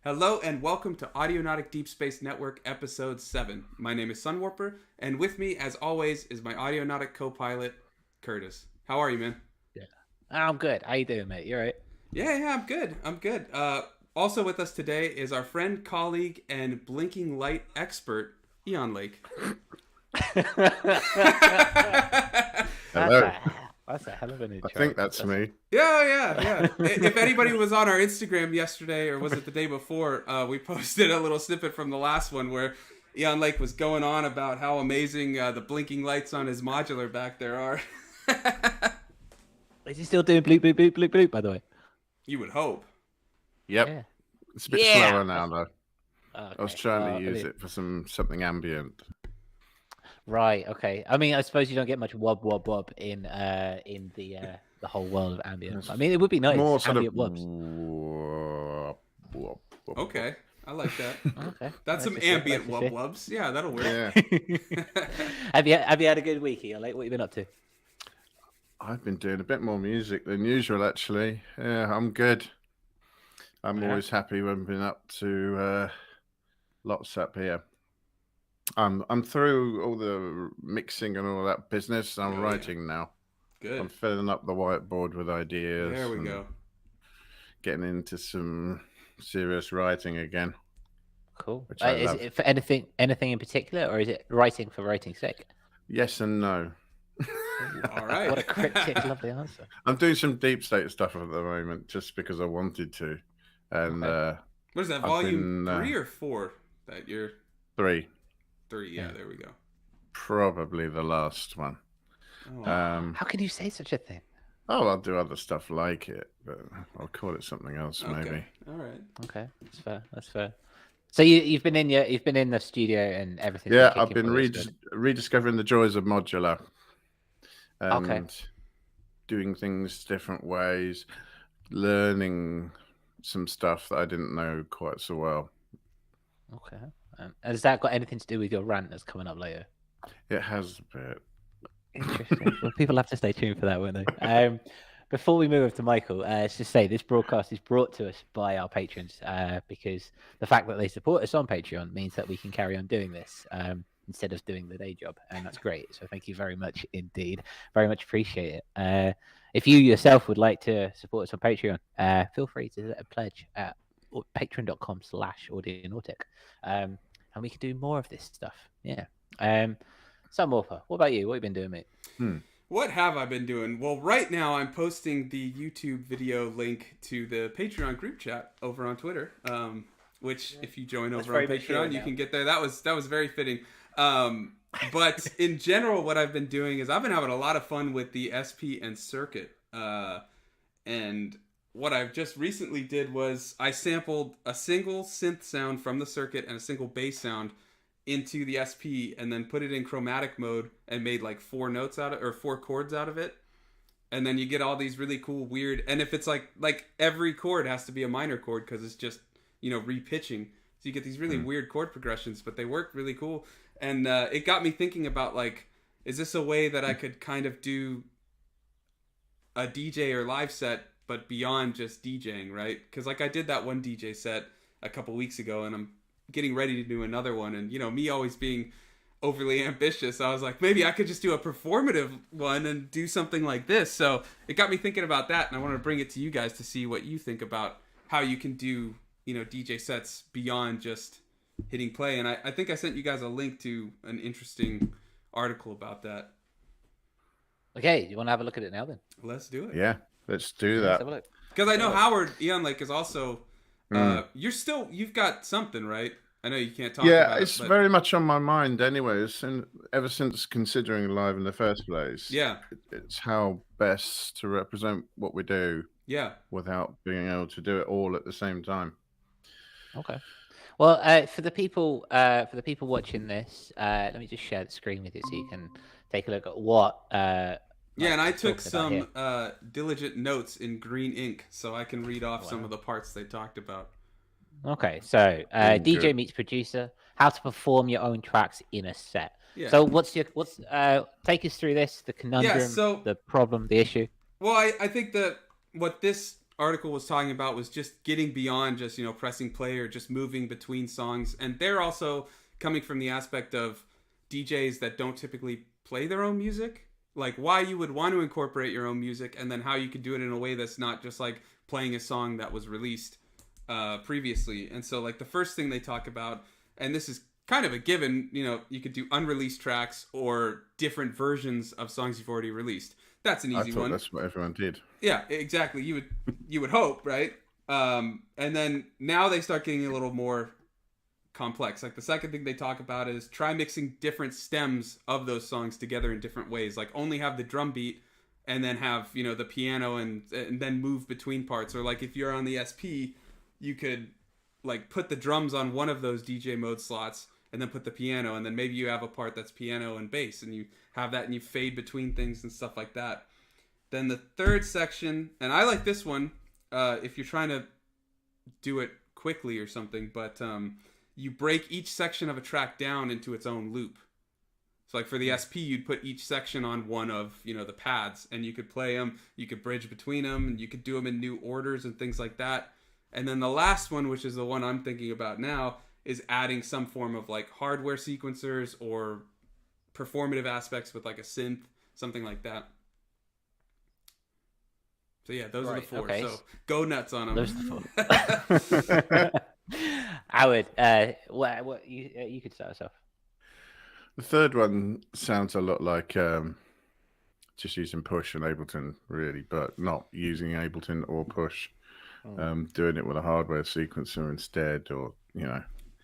Hello and welcome to Audionautic Deep Space Network Episode 7. My name is Sunwarper, and with me, as always, is my Audionautic co-pilot, Curtis. How are you, man? Yeah, I'm good. How you doing, mate? You alright? Yeah, I'm good. Also with us today is our friend, colleague, and blinking light expert, Eon Lake. Hello. That's a hell of an intro. I think that's me. Yeah. If anybody was on our Instagram yesterday, or was it the day before, we posted a little snippet from the last one where Eon Lake was going on about how amazing the blinking lights on his modular back there are. Is he still doing bloop, bloop, bloop, bloop, bloop, by the way? You would hope. Yep. Yeah. It's a bit slower now, though. Okay. I was trying to use it for something ambient. Right. Okay. I mean, I suppose you don't get much wob wob wob in the whole world of ambient. I mean, it would be nice. More sort ambient of wobs. Okay, I like that. Okay. That's some ambient wub wubs. Yeah, that'll work. Yeah. Have you had a good week, Ian? Like, what have you been up to? I've been doing a bit more music than usual, actually. Yeah, I'm good. I'm always happy when I've been up to lots up here. I'm through all the mixing and all that business. I'm writing now. Good. I'm filling up the whiteboard with ideas. There we go. Getting into some serious writing again. Cool. Is it for anything in particular, or is it writing for writing's sake? Yes and no. All right. What a cryptic, lovely answer. I'm doing some deep state stuff at the moment, just because I wanted to. And what is that? Volume 3 or 4? That you're 3. 3. Yeah, there we go. Probably the last one. Oh. How can you say such a thing? Oh, I'll do other stuff like it, but I'll call it something else, maybe. All right. Okay, that's fair. So you've been in the studio and everything. Yeah, I've been rediscovering the joys of modular. And doing things different ways, learning some stuff that I didn't know quite so well. Okay. Has that got anything to do with your rant that's coming up later? It has a bit. Interesting. Well, people have to stay tuned for that, won't they? Before we move on to Michael, let's just say this broadcast is brought to us by our patrons because the fact that they support us on Patreon means that we can carry on doing this instead of doing the day job, and that's great. So thank you very much indeed. Very much appreciate it. If you yourself would like to support us on Patreon, feel free to pledge at patreon.com/audionautic. And we can do more of this stuff. Yeah. Sunwarper, what about you? What have you been doing, mate? What have I been doing? Well, right now I'm posting the YouTube video link to the Patreon group chat over on Twitter, which if you join over on Patreon, you can get there. That was very fitting. But in general, what I've been doing is I've been having a lot of fun with the SP and circuit. And what I've just recently did was I sampled a single synth sound from the circuit and a single bass sound into the SP and then put it in chromatic mode and made like 4 notes out of, or 4 chords out of it. And then you get all these really cool, weird, and if it's like every chord has to be a minor chord because it's just, repitching. So you get these really weird chord progressions, but they work really cool. And it got me thinking about like, is this a way that I could kind of do a DJ or live set, but beyond just DJing, right? Because like I did that one DJ set a couple weeks ago, and I'm getting ready to do another one. And, me always being overly ambitious, I was like, maybe I could just do a performative one and do something like this. So it got me thinking about that, and I wanted to bring it to you guys to see what you think about how you can do, DJ sets beyond just hitting play. And I think I sent you guys a link to an interesting article about that. Okay, you want to have a look at it now then? Let's do it. Yeah, let's do that. Because I know Howard, Eon Lake is also, you've got something, right? I know you can't talk about it. Yeah, it's very much on my mind anyways, and ever since considering live in the first place. Yeah. It's how best to represent what we do. Yeah. Without being able to do it all at the same time. Okay. Well, for the people watching this, let me just share the screen with you so you can take a look at what. Yeah, and I took some diligent notes in green ink, so I can read off some of the parts they talked about. Okay, so DJ meets producer, how to perform your own tracks in a set. Yeah. So take us through this, the conundrum, the problem, the issue. Well, I think that what this article was talking about was just getting beyond just, pressing play or just moving between songs. And they're also coming from the aspect of DJs that don't typically play their own music, like why you would want to incorporate your own music, and then how you could do it in a way that's not just like playing a song that was released previously. And so like the first thing they talk about, and this is kind of a given, you could do unreleased tracks or different versions of songs you've already released. That's an easy one. That's what everyone did. Yeah, exactly. You would hope, right? And then now they start getting a little more complex. Like the second thing they talk about is try mixing different stems of those songs together in different ways. Like only have the drum beat and then have, the piano and then move between parts. Or like if you're on the SP, you could like put the drums on one of those DJ mode slots and then put the piano, and then maybe you have a part that's piano and bass, and you have that and you fade between things and stuff like that. Then the third section, and I like this one if you're trying to do it quickly or something, but you break each section of a track down into its own loop. So like for the SP, you'd put each section on one of, the pads, and you could play them, you could bridge between them, and you could do them in new orders and things like that. And then the last one, which is the one I'm thinking about now, is adding some form of like hardware sequencers or performative aspects with like a synth, something like that. So yeah, those are the four. Okay. So go nuts on them. Those are the four. Howard, what you could start us off. The third one sounds a lot like just using Push and Ableton, really, but not using Ableton or Push. Doing it with a hardware sequencer instead, or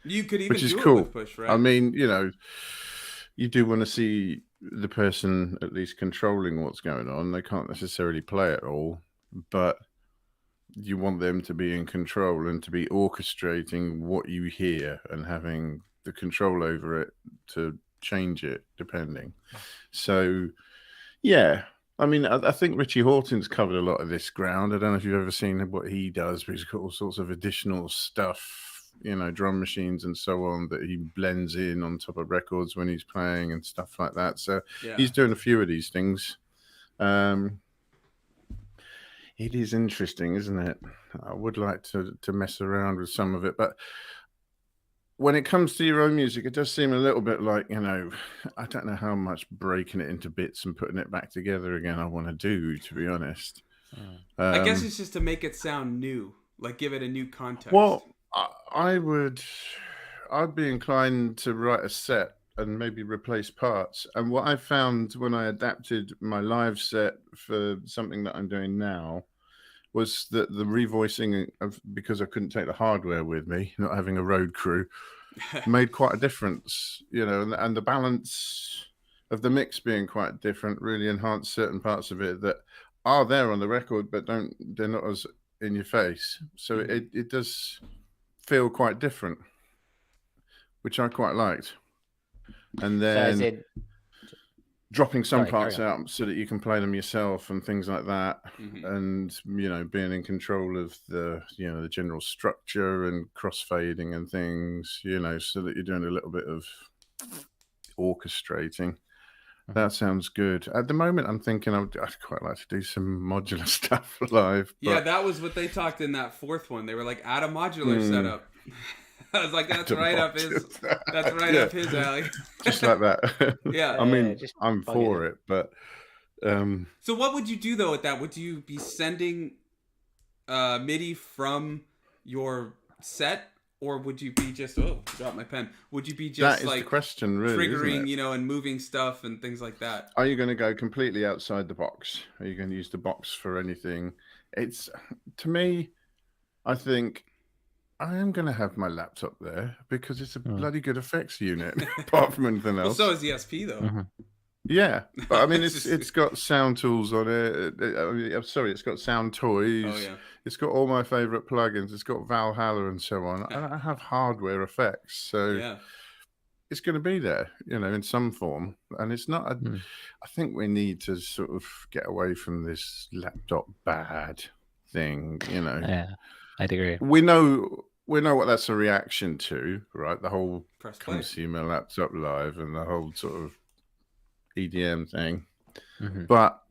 you could even which is do cool. It with Push, right? I mean, you do want to see the person at least controlling what's going on. They can't necessarily play it all, but you want them to be in control and to be orchestrating what you hear and having the control over it to change it depending. So, yeah. I mean, I think Richie Hawtin's covered a lot of this ground. I don't know if you've ever seen what he does, but he's got all sorts of additional stuff, drum machines and so on that he blends in on top of records when he's playing and stuff like that. So He's doing a few of these things. It is interesting, isn't it? I would like to mess around with some of it, but when it comes to your own music, it does seem a little bit like, I don't know how much breaking it into bits and putting it back together again I want to do, to be honest. I guess it's just to make it sound new, like give it a new context. Well, I'd be inclined to write a set and maybe replace parts. And what I found when I adapted my live set for something that I'm doing now was that the revoicing because I couldn't take the hardware with me, not having a road crew, made quite a difference, and the balance of the mix being quite different really enhanced certain parts of it that are there on the record, but they're not as in your face. So it does feel quite different, which I quite liked. And then dropping some parts out so that you can play them yourself and things like that. And, being in control of the, the general structure and crossfading and things, so that you're doing a little bit of orchestrating. That sounds good. At the moment, I'm thinking I'd quite like to do some modular stuff live. But... Yeah, that was what they talked in that fourth one. They were like, add a modular setup. I was like, that's right up his alley. Just like that. Yeah. I mean, I'm for it, but so what would you do though with that? Would you be sending MIDI from your set, or would you be just drop my pen? Would you be just that is the question, really, triggering, and moving stuff and things like that? Are you going to go completely outside the box? Are you going to use the box for anything? It's, to me, I think I am going to have my laptop there because it's a bloody good effects unit, apart from anything else. Well, so is the SP, though. Yeah, but I mean, it's got sound tools on it. I'm sorry, it's got sound toys. Oh, yeah. It's got all my favorite plugins. It's got Valhalla and so on. I have hardware effects, so it's going to be there, in some form. And it's not. I think we need to sort of get away from this laptop bad thing. Yeah, I'd agree. We know what that's a reaction to, right? The whole Press play. consumer laptop live and the whole sort of EDM thing. But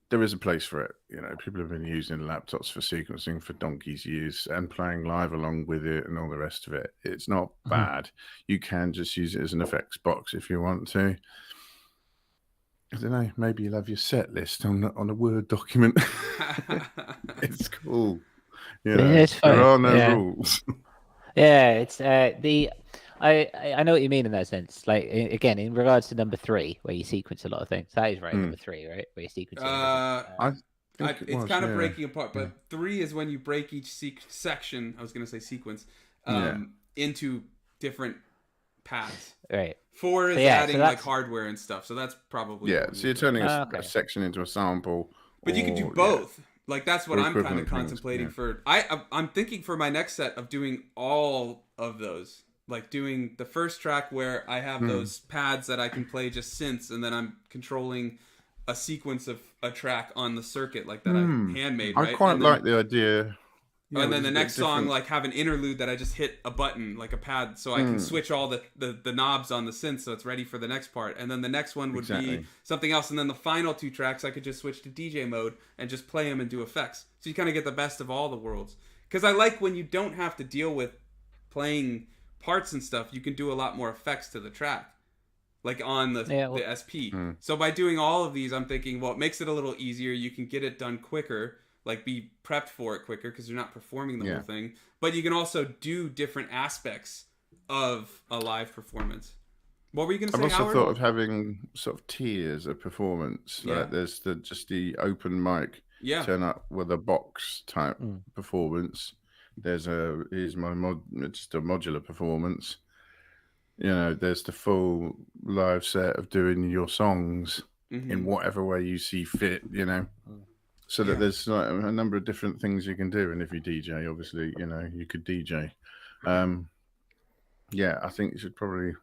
there is a place for it. You know, people have been using laptops for sequencing for donkey's years and playing live along with it and all the rest of it. It's not bad. You can just use it as an effects box if you want to. I don't know. Maybe you'll have your set list on a Word document. It's cool. You know, it's fun. There are no rules. Yeah, it's I know what you mean in that sense. Like again, in regards to number 3, where you sequence a lot of things, that is right. Number 3, right, where you sequence. It's kind of breaking apart, but 3 is when you break each section. I was going to say sequence into different paths. Right. 4 is adding like hardware and stuff. So that's probably So you're turning a section into a sample. But you can do both. Like that's what I'm kind of contemplating for. I'm thinking for my next set of doing all of those. Like doing the first track where I have those pads that I can play just synths, and then I'm controlling a sequence of a track on the circuit like that I handmade. Right? I quite like the idea. And then the next song, like have an interlude that I just hit a button, like a pad, so I can switch all the knobs on the synth so it's ready for the next part. And then the next one would be something else. And then the final 2 tracks, I could just switch to DJ mode and just play them and do effects. So you kind of get the best of all the worlds. Because I like when you don't have to deal with playing parts and stuff, you can do a lot more effects to the track. Like on the SP. So by doing all of these, I'm thinking, well, it makes it a little easier. You can get it done quicker. Like be prepped for it quicker because you're not performing the whole thing. But you can also do different aspects of a live performance. What were you going to say, I've also Howard? thought of having sort of tiers of performance. Like there's just the open mic, turn up with a box type performance. There's just a modular performance. You know, there's the full live set of doing your songs in whatever way you see fit, you know. So that there's like a number of different things you can do. And if you DJ, obviously, you know, you could DJ. I think you should probably...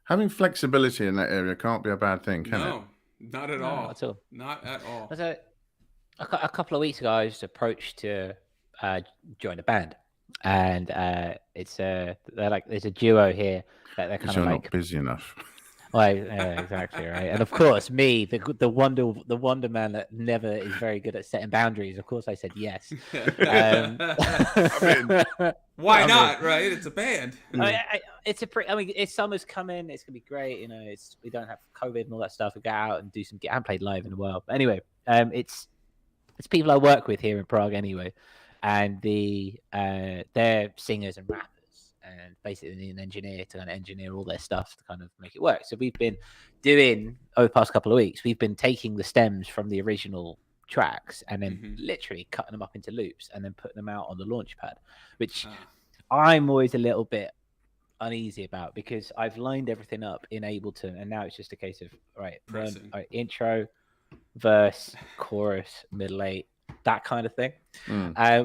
Having flexibility in that area can't be a bad thing, can it? No, not at all. Not at all. Not at all. So, a couple of weeks ago, I was approached to join a band. And it's they're like, there's a duo here that they're kind of like... not busy enough. Well, yeah, exactly, right. And of course, me, the wonder man that never is very good at setting boundaries. Of course, I said yes. Why not? Right? It's a band. It's summer's coming. It's gonna be great. You know, we don't have COVID and all that stuff. We go out and do some. I haven't played live in a while. But anyway, it's people I work with here in Prague anyway, and they're singers and rappers. And basically need an engineer to kind of engineer all their stuff to kind of make it work. So we've been doing, over the past couple of weeks, we've been taking the stems from the original tracks and then literally cutting them up into loops and then putting them out on the launch pad, which I'm always a little bit uneasy about because I've lined everything up in Ableton and now it's just a case of, intro, verse, chorus, middle 8, that kind of thing,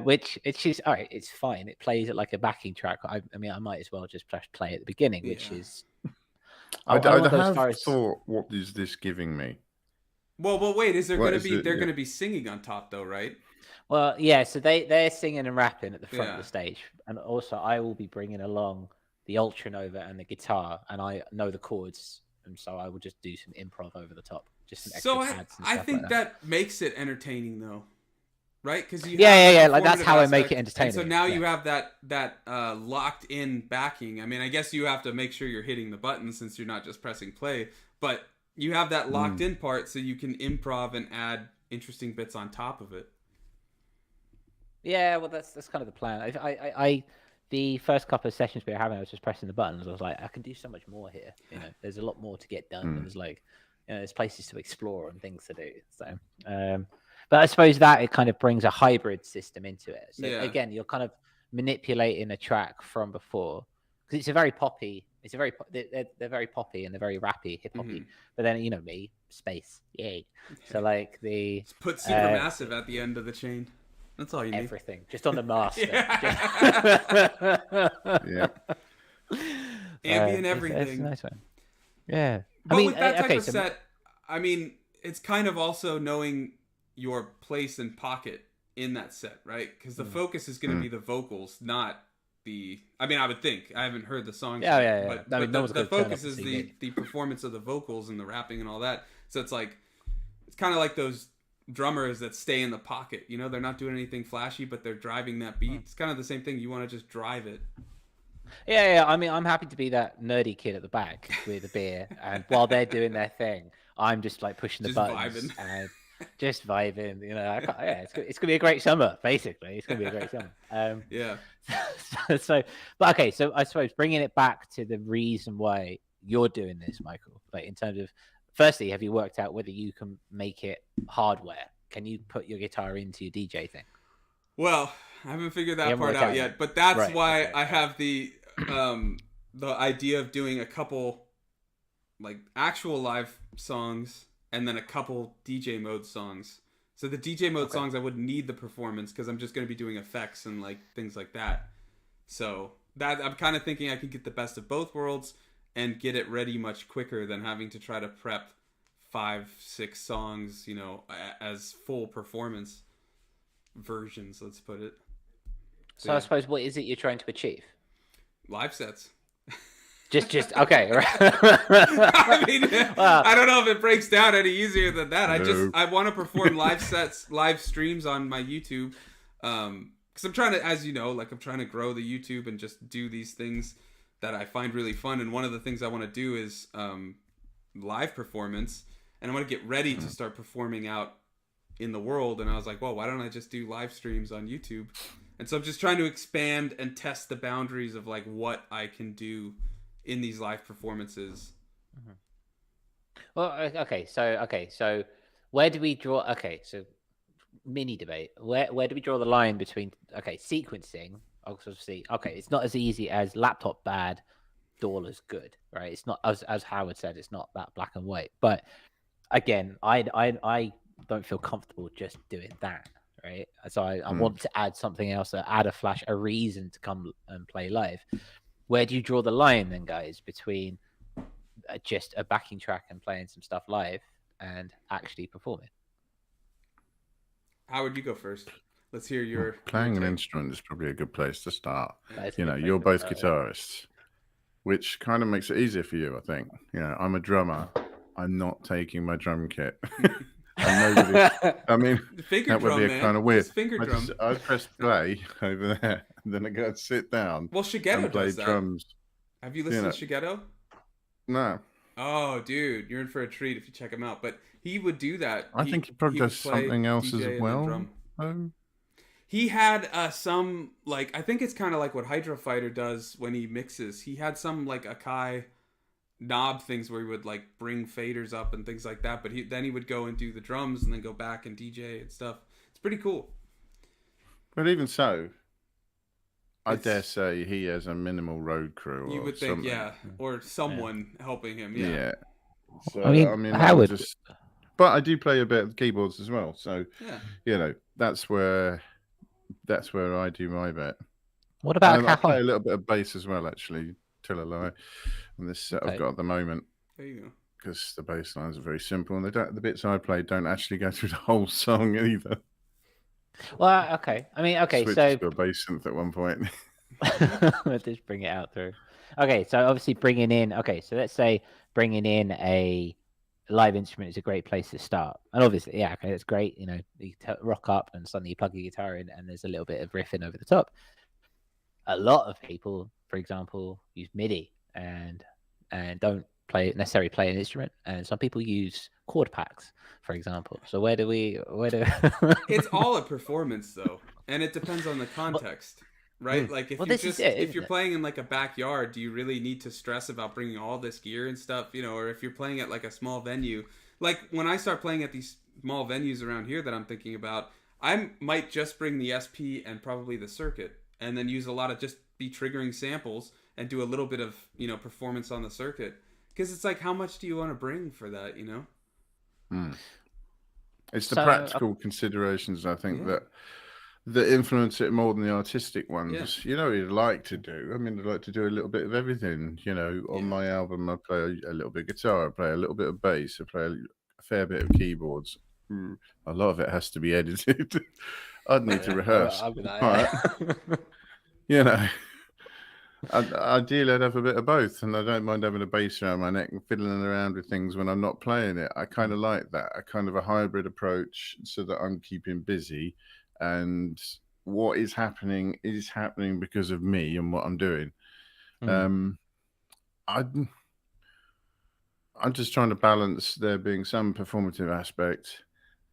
which it's just all right. It's fine. It plays it like a backing track. I mean, I might as well just play at the beginning, which is. I have thought, what is this giving me? Well, wait. Is there going to be? They're going to be singing on top, though, right? Well, yeah. So they're singing and rapping at the front of the stage, and also I will be bringing along the Ultranova and the guitar, and I know the chords, and so I will just do some improv over the top, just some extra pads. And I think that makes it entertaining, though. Right, because like that's how I make it entertaining. And so now you have that locked in backing. I mean, I guess you have to make sure you're hitting the button since you're not just pressing play, but you have that locked in part so you can improv and add interesting bits on top of it. Yeah, well, that's kind of the plan. I the first couple of sessions we were having, I was just pressing the buttons. I was like, I can do so much more here. You know, there's a lot more to get done. There's like, you know, there's places to explore and things to do. So. But I suppose that it kind of brings a hybrid system into it. So again, you're kind of manipulating a track from before because it's a very poppy. They're very poppy and they're very rappy, hip hoppy. But then you know me, space, yay. So like just put Supermassive at the end of the chain. That's all you need. Everything just on the master. Ambient everything. It's a nice one. Yeah. But with that type of set, I mean, it's kind of also knowing your place and pocket in that set, right? Because the focus is going to be the vocals, not the... I mean, I would think. I haven't heard the songs. Yeah. But the focus is the performance of the vocals and the rapping and all that. So it's like... It's kind of like those drummers that stay in the pocket. You know, they're not doing anything flashy, but they're driving that beat. It's kind of the same thing. You want to just drive it. Yeah. I mean, I'm happy to be that nerdy kid at the back with a beer, and while they're doing their thing, I'm just like pushing the buttons and just vibing. You know, it's gonna be a great summer. Basically, it's gonna be a great summer. Yeah. But okay. So I suppose bringing it back to the reason why you're doing this, Michael, like in terms of, firstly, have you worked out whether you can make it hardware? Can you put your guitar into your DJ thing? Well, I haven't figured that part out yet, but that's why I have the idea of doing a couple like actual live songs and then a couple DJ mode songs. So the DJ mode songs, I wouldn't need the performance because I'm just going to be doing effects and like things like that. So that I'm kind of thinking I could get the best of both worlds and get it ready much quicker than having to try to prep 5-6 songs, you know, as full performance versions, let's put it. So I suppose, what is it you're trying to achieve? Live sets. Just okay. I mean, I don't know if it breaks down any easier than that. I want to perform live sets, live streams on my YouTube, because I'm trying to, as you know, like I'm trying to grow the YouTube and just do these things that I find really fun. And one of the things I want to do is live performance, and I want to get ready to start performing out in the world. And I was like, well, why don't I just do live streams on YouTube? And so I'm just trying to expand and test the boundaries of like what I can do in these live performances. Well, okay, so where do we draw? Okay, so mini debate. Where do we draw the line between sequencing? Obviously, it's not as easy as laptop bad, Doorless good, right? It's not as Howard said, it's not that black and white. But again, I don't feel comfortable just doing that, right? So I want to add something else, add a flash, a reason to come and play live. Where do you draw the line then, guys, between just a backing track and playing some stuff live and actually performing? How would you go first? Let's hear your... Playing an instrument is probably a good place to start. You know, you're both guitarists, which kind of makes it easier for you, I think. You know, I'm a drummer. I'm not taking my drum kit. And nobody, I mean, that would be kind of weird. I press play over there, and then I go and sit down. Well, Shigeto and play does that. Drums. Have you listened to Shigeto? No. Oh, dude, you're in for a treat if you check him out. But he would do that. I think he probably does something else as well. He had some, like, I think it's kind of like what Hydro Fighter does when he mixes. He had some, like, Akai knob things where he would, like, bring faders up and things like that. But then he would go and do the drums and then go back and DJ and stuff. It's pretty cool. But even so, I dare say he has a minimal road crew. You would think, yeah. Or someone helping him, yeah. So, I mean Howard... But I do play a bit of keyboards as well. So, you know, that's where I do my bit. What about I play a little bit of bass as well, actually, till I lie. On this set I've got at the moment. There you go. Because the bass lines are very simple, and the bits I play don't actually go through the whole song either. Well, okay. I mean, okay, so to a bass synth at one point. Let's just bring it out through. Okay, so obviously bringing in. Okay, so let's say bringing in a live instrument is a great place to start, and obviously, yeah, okay, that's great. You know, you rock up and suddenly you plug your guitar in, and there's a little bit of riffing over the top. A lot of people, for example, use MIDI and don't necessarily play an instrument, and some people use chord packs, for example. So where do It's all a performance though, and it depends on the context. Right? Like if you're playing in like a backyard, do you really need to stress about bringing all this gear and stuff, you know, or if you're playing at like a small venue, like when I start playing at these small venues around here that I'm thinking about, I might just bring the SP and probably the circuit and then use a lot of just be triggering samples and do a little bit of, you know, performance on the circuit. Because it's like, how much do you want to bring for that, you know? It's the practical considerations, I think, that influence it more than the artistic ones. You know, you'd like to do. I mean, I'd like to do a little bit of everything. You know, on my album, I play a little bit of guitar, I play a little bit of bass, I play a fair bit of keyboards. A lot of it has to be edited. I'd need to rehearse. You know, Ideally, I'd have a bit of both, and I don't mind having a bass around my neck and fiddling around with things when I'm not playing it. I kind of like that, a kind of a hybrid approach, so that I'm keeping busy, and what is happening because of me and what I'm doing. I'm just trying to balance there being some performative aspect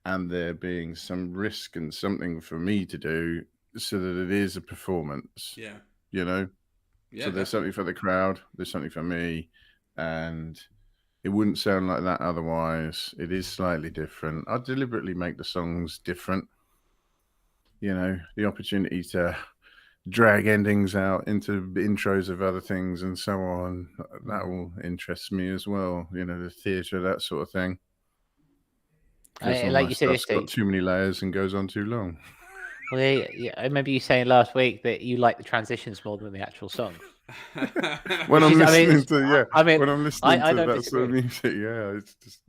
and there being some risk and something for me to do, so that it is a performance. Yeah. You know? Yeah, so there's something for the crowd, there's something for me, and it wouldn't sound like that otherwise. It is slightly different. I deliberately make the songs different. You know, the opportunity to drag endings out into intros of other things and so on, that all interests me as well. You know, the theatre, that sort of thing. Like you said, it's got too many layers and goes on too long. Well, I remember you saying last week that you like the transitions more than the actual song. when I'm listening to that sort of music, it's just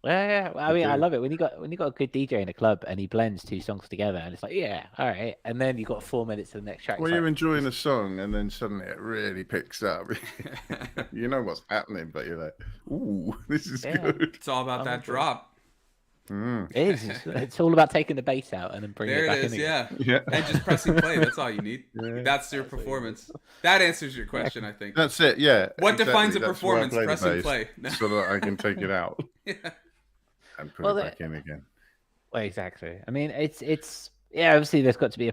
Yeah, I mean, I love it when you got a good DJ in a club and he blends two songs together, and it's like, yeah, all right, and then you got 4 minutes to the next track. Well, you're enjoying a song, and then suddenly it really picks up. You know what's happening, but you're like, ooh, this is good. It's all about that drop. It is. It's all about taking the bass out and then bringing it back in again. Yeah, and just pressing play. That's all you need. That's your performance. That answers your question, I think. That's it. Yeah. What defines a performance? Pressing play, so that I can take it out and put it back in again. Well, exactly. I mean, it's obviously there's got to be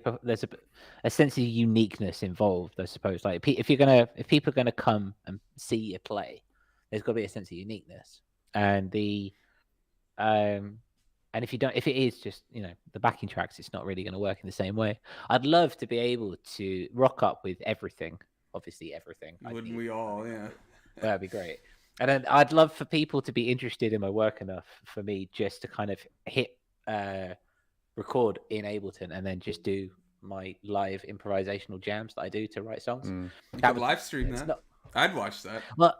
a sense of uniqueness involved, I suppose. Like if people are gonna come and see you play, there's got to be a sense of uniqueness, and and if it is just, the backing tracks, it's not really going to work in the same way. I'd love to be able to rock up with everything, obviously everything. Wouldn't we all? Yeah, that'd be great. And then I'd love for people to be interested in my work enough for me just to kind of hit record in Ableton and then just do my live improvisational jams that I do to write songs. That would live stream that. I'd watch that. Well,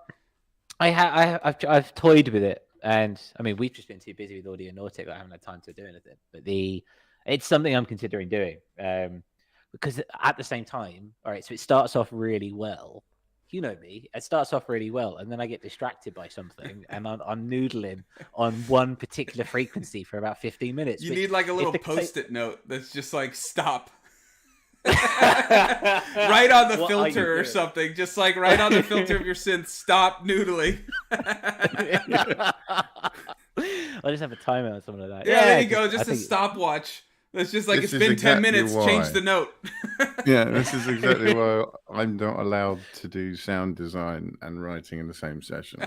I've toyed with it. And I mean, we've just been too busy with Audionautic that I haven't had time to do anything. But it's something I'm considering doing because at the same time, all right, so it starts off really well. You know me, it starts off really well, and then I get distracted by something, and I'm noodling on one particular frequency for about 15 minutes. You need like a little post-it note that's just like stop. Right on the filter or something, just like right on the filter of your synth, stop noodling. I'll just have a timer or something like that. Yeah, there you go, just a stopwatch. It's just like, it's been 10 minutes, change the note. Yeah, this is exactly why I'm not allowed to do sound design and writing in the same session.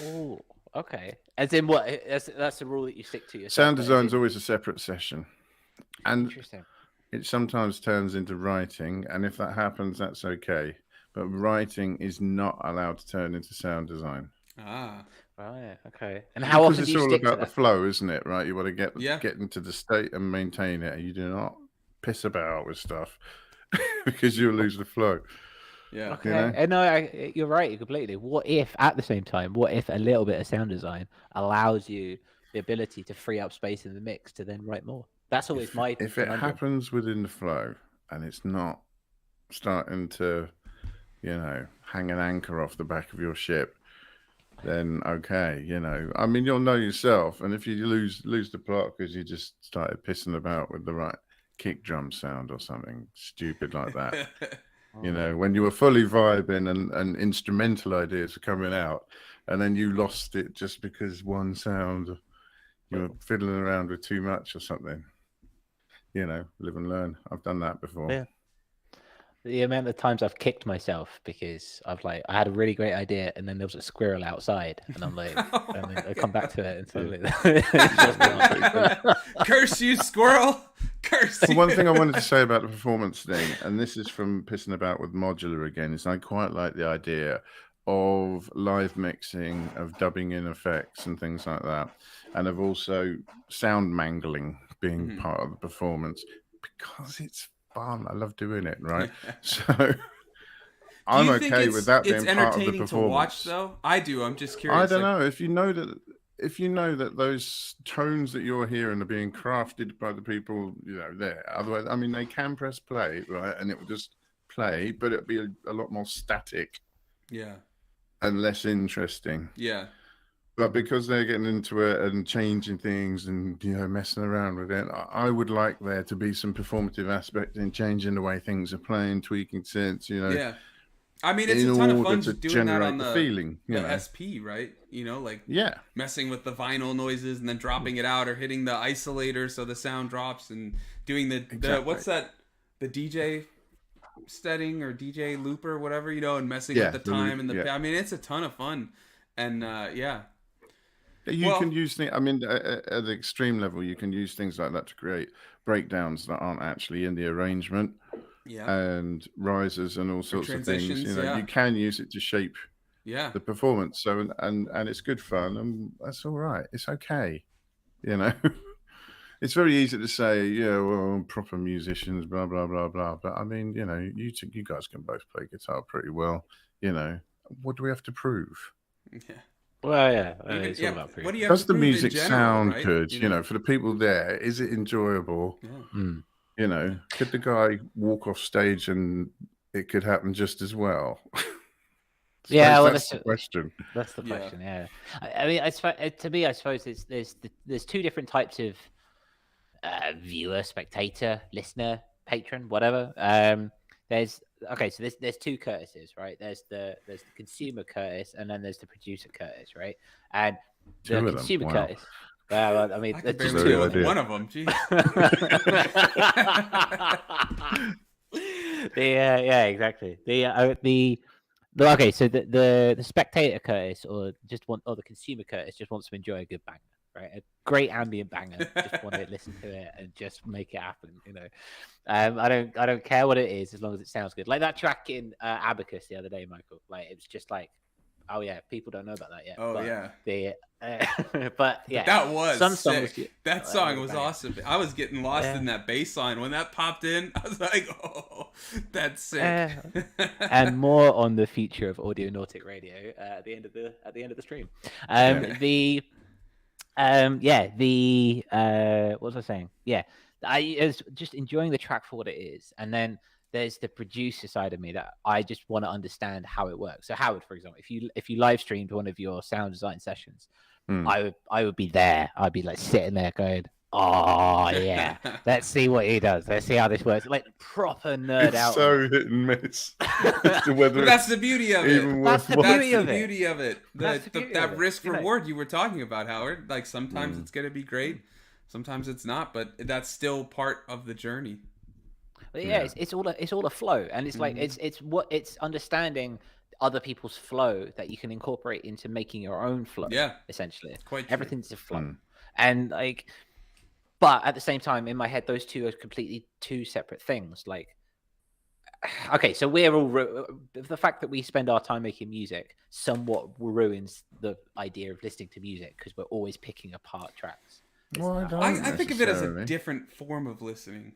Oh, okay. As in what? That's the rule that you stick to yourself. Sound design is always a separate session. And interesting. It sometimes turns into writing, and if that happens, that's okay. But writing is not allowed to turn into sound design. Ah, right, okay. And how often do you stick to that? Because it's all about the flow, isn't it? Right, you want to get into the state and maintain it. You do not piss about with stuff because you'll lose the flow. Yeah. Okay. And no, you're right. Completely. What if, at the same time, a little bit of sound design allows you the ability to free up space in the mix to then write more? That's always my. If it happens within the flow and it's not starting to, hang an anchor off the back of your ship, then okay, I mean, you'll know yourself. And if you lose the plot because you just started pissing about with the right kick drum sound or something stupid like that, when you were fully vibing and instrumental ideas were coming out, and then you lost it just because one sound you were fiddling around with too much or something. Live and learn. I've done that before. Yeah. The amount of times I've kicked myself because I had a really great idea and then there was a squirrel outside and I'm like, and then I come back to it and suddenly curse you, squirrel! Curse you. One thing I wanted to say about the performance thing, and this is from pissing about with modular again, is I quite like the idea of live mixing, of dubbing in effects and things like that, and of also sound mangling being part of the performance because it's fun. I love doing it, right? So I'm okay with that being part of the performance. To watch, though, I do. I'm just curious. I don't know if you know that those tones that you're hearing are being crafted by the people there. Otherwise, I mean, they can press play, right, and it will just play, but it'll be a lot more static. Yeah. And less interesting. Yeah. But because they're getting into it and changing things and, messing around with it, I would like there to be some performative aspect in changing the way things are playing, tweaking sense, Yeah. I mean, it's a ton of fun just doing that on the feeling, the SP, right? Like yeah, messing with the vinyl noises and then dropping it out or hitting the isolator so the sound drops and doing the what's that? The DJ setting or DJ looper, whatever, and messing with the time and the. I mean, it's a ton of fun, and You can use things. I mean, at the extreme level, you can use things like that to create breakdowns that aren't actually in the arrangement. Yeah. And risers and all sorts of things. You can use it to shape the performance. So and it's good fun, and that's all right. It's okay. It's very easy to say, well, proper musicians, blah blah blah blah. But I mean, you guys can both play guitar pretty well. What do we have to prove? Yeah. Well, yeah. It's all about what do you have Does to the prove music in general, sound right? good? For the people there, is it enjoyable? Yeah. Could the guy walk off stage and it could happen just as well? That's the question. That's the question. Yeah. I mean, to me, I suppose there's two different types of viewer, spectator, listener, patron, whatever. There's two Curtises, right? There's the consumer Curtis, and then there's the producer Curtis, right? And the consumer Curtis. Well, I mean, I could barely deal with one of them. Geez. Yeah, exactly. So the spectator Curtis or the consumer Curtis just wants to enjoy a good banger, right? A great ambient banger. Just want to listen to it and just make it happen. I don't care what it is as long as it sounds good. Like that track in Abacus the other day, Michael. Like it was just like, oh yeah, people don't know about that yet. Oh but yeah. But yeah, that was some sick. songs. That song was awesome. I was getting lost in that bass line when that popped in. I was like, oh, that's sick. And more on the future of Audionautic Radio at the end of the stream. What was I saying? Yeah, I was just enjoying the track for what it is, and then there's the producer side of me that I just want to understand how it works. So Howard, for example, if you live streamed one of your sound design sessions, I would be there. I'd be like sitting there going, oh yeah, let's see what he does. Let's see how this works. Like proper nerd out. It's so hit and miss. That's the beauty of it. That's the beauty of it. That risk reward you were talking about, Howard. Like sometimes it's gonna be great, sometimes it's not, but that's still part of the journey. But yeah, it's all a flow, and it's like it's understanding other people's flow that you can incorporate into making your own flow. Yeah, essentially, everything's a flow, and like, but at the same time, in my head, those two are completely two separate things. Like, okay, so we're all the fact that we spend our time making music somewhat ruins the idea of listening to music because we're always picking apart tracks. Well, I think of it as a different form of listening.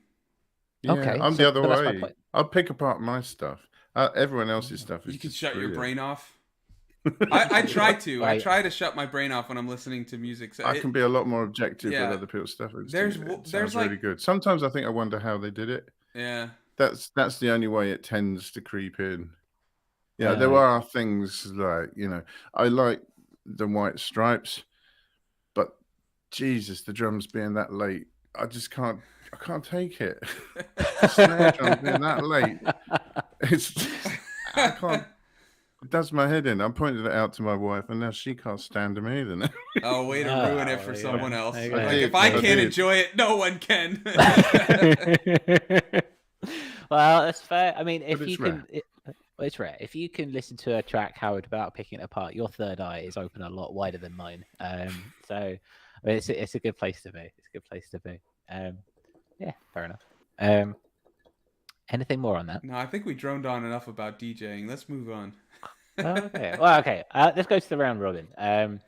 Yeah, okay, I'm the other way. I'll pick apart my stuff. Everyone else's stuff is. You can shut your brain off. I try to. Right. I try to shut my brain off when I'm listening to music. So I can be a lot more objective with other people's stuff. There's like, really good. Sometimes I think I wonder how they did it. Yeah. That's the only way it tends to creep in. Yeah, there are things like I like the White Stripes, but Jesus, the drums being that late, I just can't. I can't take it. The snare drum being that late. I can't. It does my head in. I'm pointing it out to my wife, and now she can't stand them either. Oh, way to ruin it for someone else. Like, if I can't enjoy it, no one can. Well, that's fair. I mean, if you can, it's rare. If you can listen to a track, Howard, without picking it apart, your third eye is open a lot wider than mine. So I mean, it's a good place to be. It's a good place to be. Yeah, fair enough. Anything more on that? No, I think we droned on enough about DJing. Let's move on. Okay. Well, okay. Let's go to the round robin. I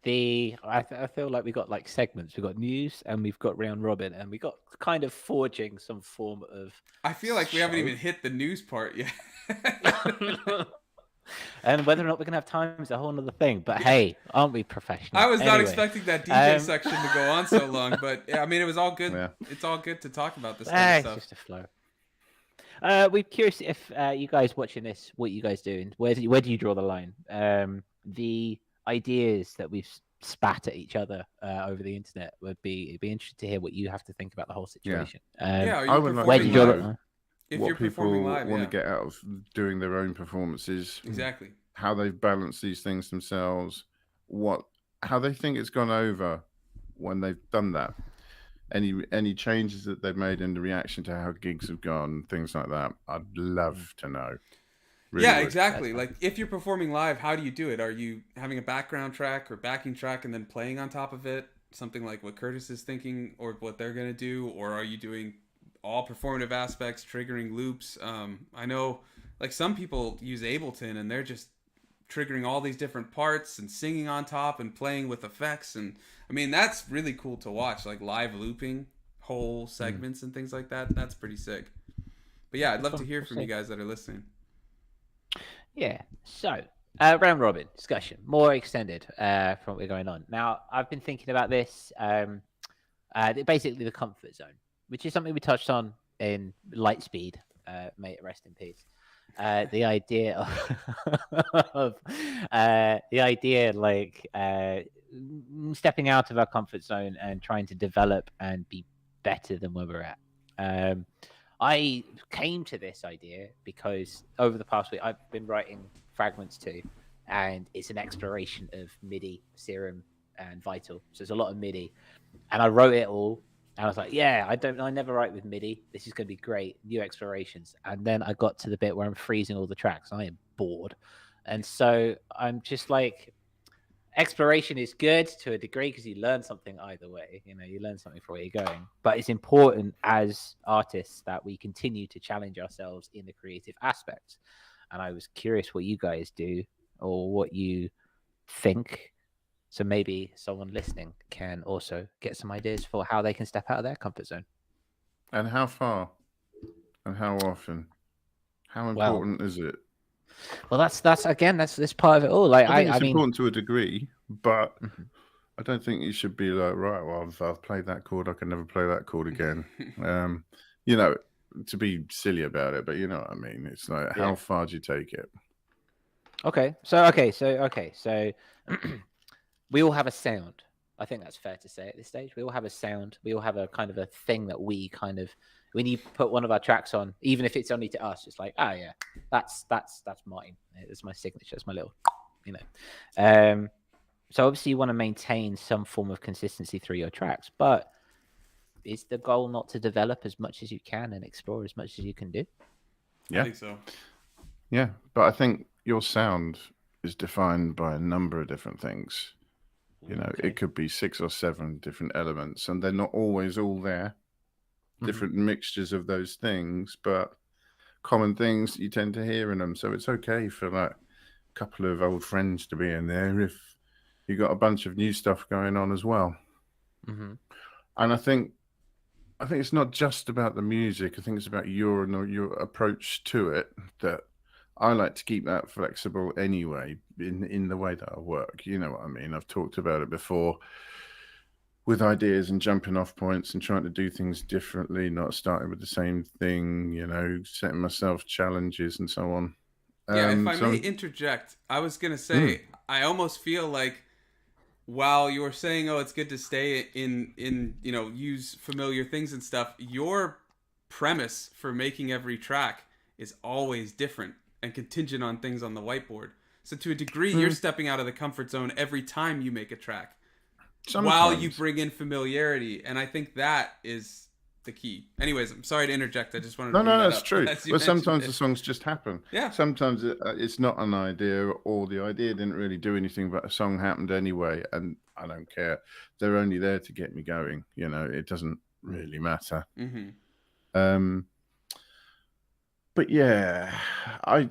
feel like we got like segments. We've got news and we've got round robin, and we got kind of forging some form of. I feel like we haven't even hit the news part yet. And whether or not we're going to have time is a whole other thing. But hey, aren't we professional? I was not expecting that DJ section to go on so long. But I mean, it was all good. Yeah. It's all good to talk about this kind of stuff. It's just a flow. We're curious if you guys watching this, what you guys do, and where do you draw the line? The ideas that we've spat at each other over the internet it'd be interesting to hear what you have to think about the whole situation. Are you I would like where do you draw the line? If what you're performing people live, want to get out of doing their own performances, exactly, how they balance these things themselves, how they think it's gone over when they've done that, any changes that they've made in the reaction to how gigs have gone, things like that. I'd love to know. Really yeah, would. exactly. Like if you're performing live, how do you do it? Are you having a background track or backing track and then playing on top of it, something like what Curtis is thinking or what they're gonna do, or are you doing all performative aspects, triggering loops? I know like some people use Ableton and they're just triggering all these different parts and singing on top and playing with effects, and I mean that's really cool to watch, like live looping whole segments and things like that. That's pretty sick. But yeah, I'd love to hear from you guys that are listening. Yeah, so round robin discussion, more extended from what we're going on now. I've been thinking about this, basically the comfort zone, which is something we touched on in Lightspeed, may it rest in peace. The idea of like stepping out of our comfort zone and trying to develop and be better than where we're at. I came to this idea because over the past week I've been writing fragments too, and it's an exploration of MIDI, Serum, and Vital. So there's a lot of MIDI, and I wrote it all. And I was like, yeah, I never write with MIDI. This is going to be great. New explorations. And then I got to the bit where I'm freezing all the tracks. I am bored. And so I'm just like, exploration is good to a degree because you learn something either way. You know, you learn something for where you're going. But it's important as artists that we continue to challenge ourselves in the creative aspects. And I was curious what you guys do or what you think. So maybe someone listening can also get some ideas for how they can step out of their comfort zone. And how far? And how often? How important is it? Well, that's this part of it all. Like I mean, important to a degree, but I don't think you should be like, right, well, I've played that chord, I can never play that chord again. You know, to be silly about it, but you know what I mean. It's like, how far do you take it? Okay, so we all have a sound. I think that's fair to say at this stage. We all have a sound. We all have a kind of a thing that we kind of, when you put one of our tracks on, even if it's only to us, it's like, oh yeah, that's mine. It's my signature. It's my little, you know. So obviously you want to maintain some form of consistency through your tracks, but is the goal not to develop as much as you can and explore as much as you can do? Yeah, I think so. Yeah, but I think your sound is defined by a number of different things. You know, it could be 6 or 7 different elements, and they're not always all there. Different mixtures of those things, but common things you tend to hear in them. So it's okay for like a couple of old friends to be in there if you got a bunch of new stuff going on as well. And I think it's not just about the music. I think it's about your approach to it that I like to keep that flexible anyway in the way that I work. You know what I mean? I've talked about it before with ideas and jumping off points and trying to do things differently, not starting with the same thing, you know, setting myself challenges and so on. Yeah, if I may interject, I was going to say, I almost feel like while you were saying, oh, it's good to stay in, you know, use familiar things and stuff, your premise for making every track is always different and contingent on things on the whiteboard. So to a degree, you're stepping out of the comfort zone every time you make a track. Sometimes. While you bring in familiarity. And I think that is the key. Anyways, I'm sorry to interject. I just wanted to No, that's true. But sometimes the songs just happen. Yeah. Sometimes it's not an idea, or the idea didn't really do anything, but a song happened anyway, and I don't care. They're only there to get me going. You know, it doesn't really matter. But yeah, I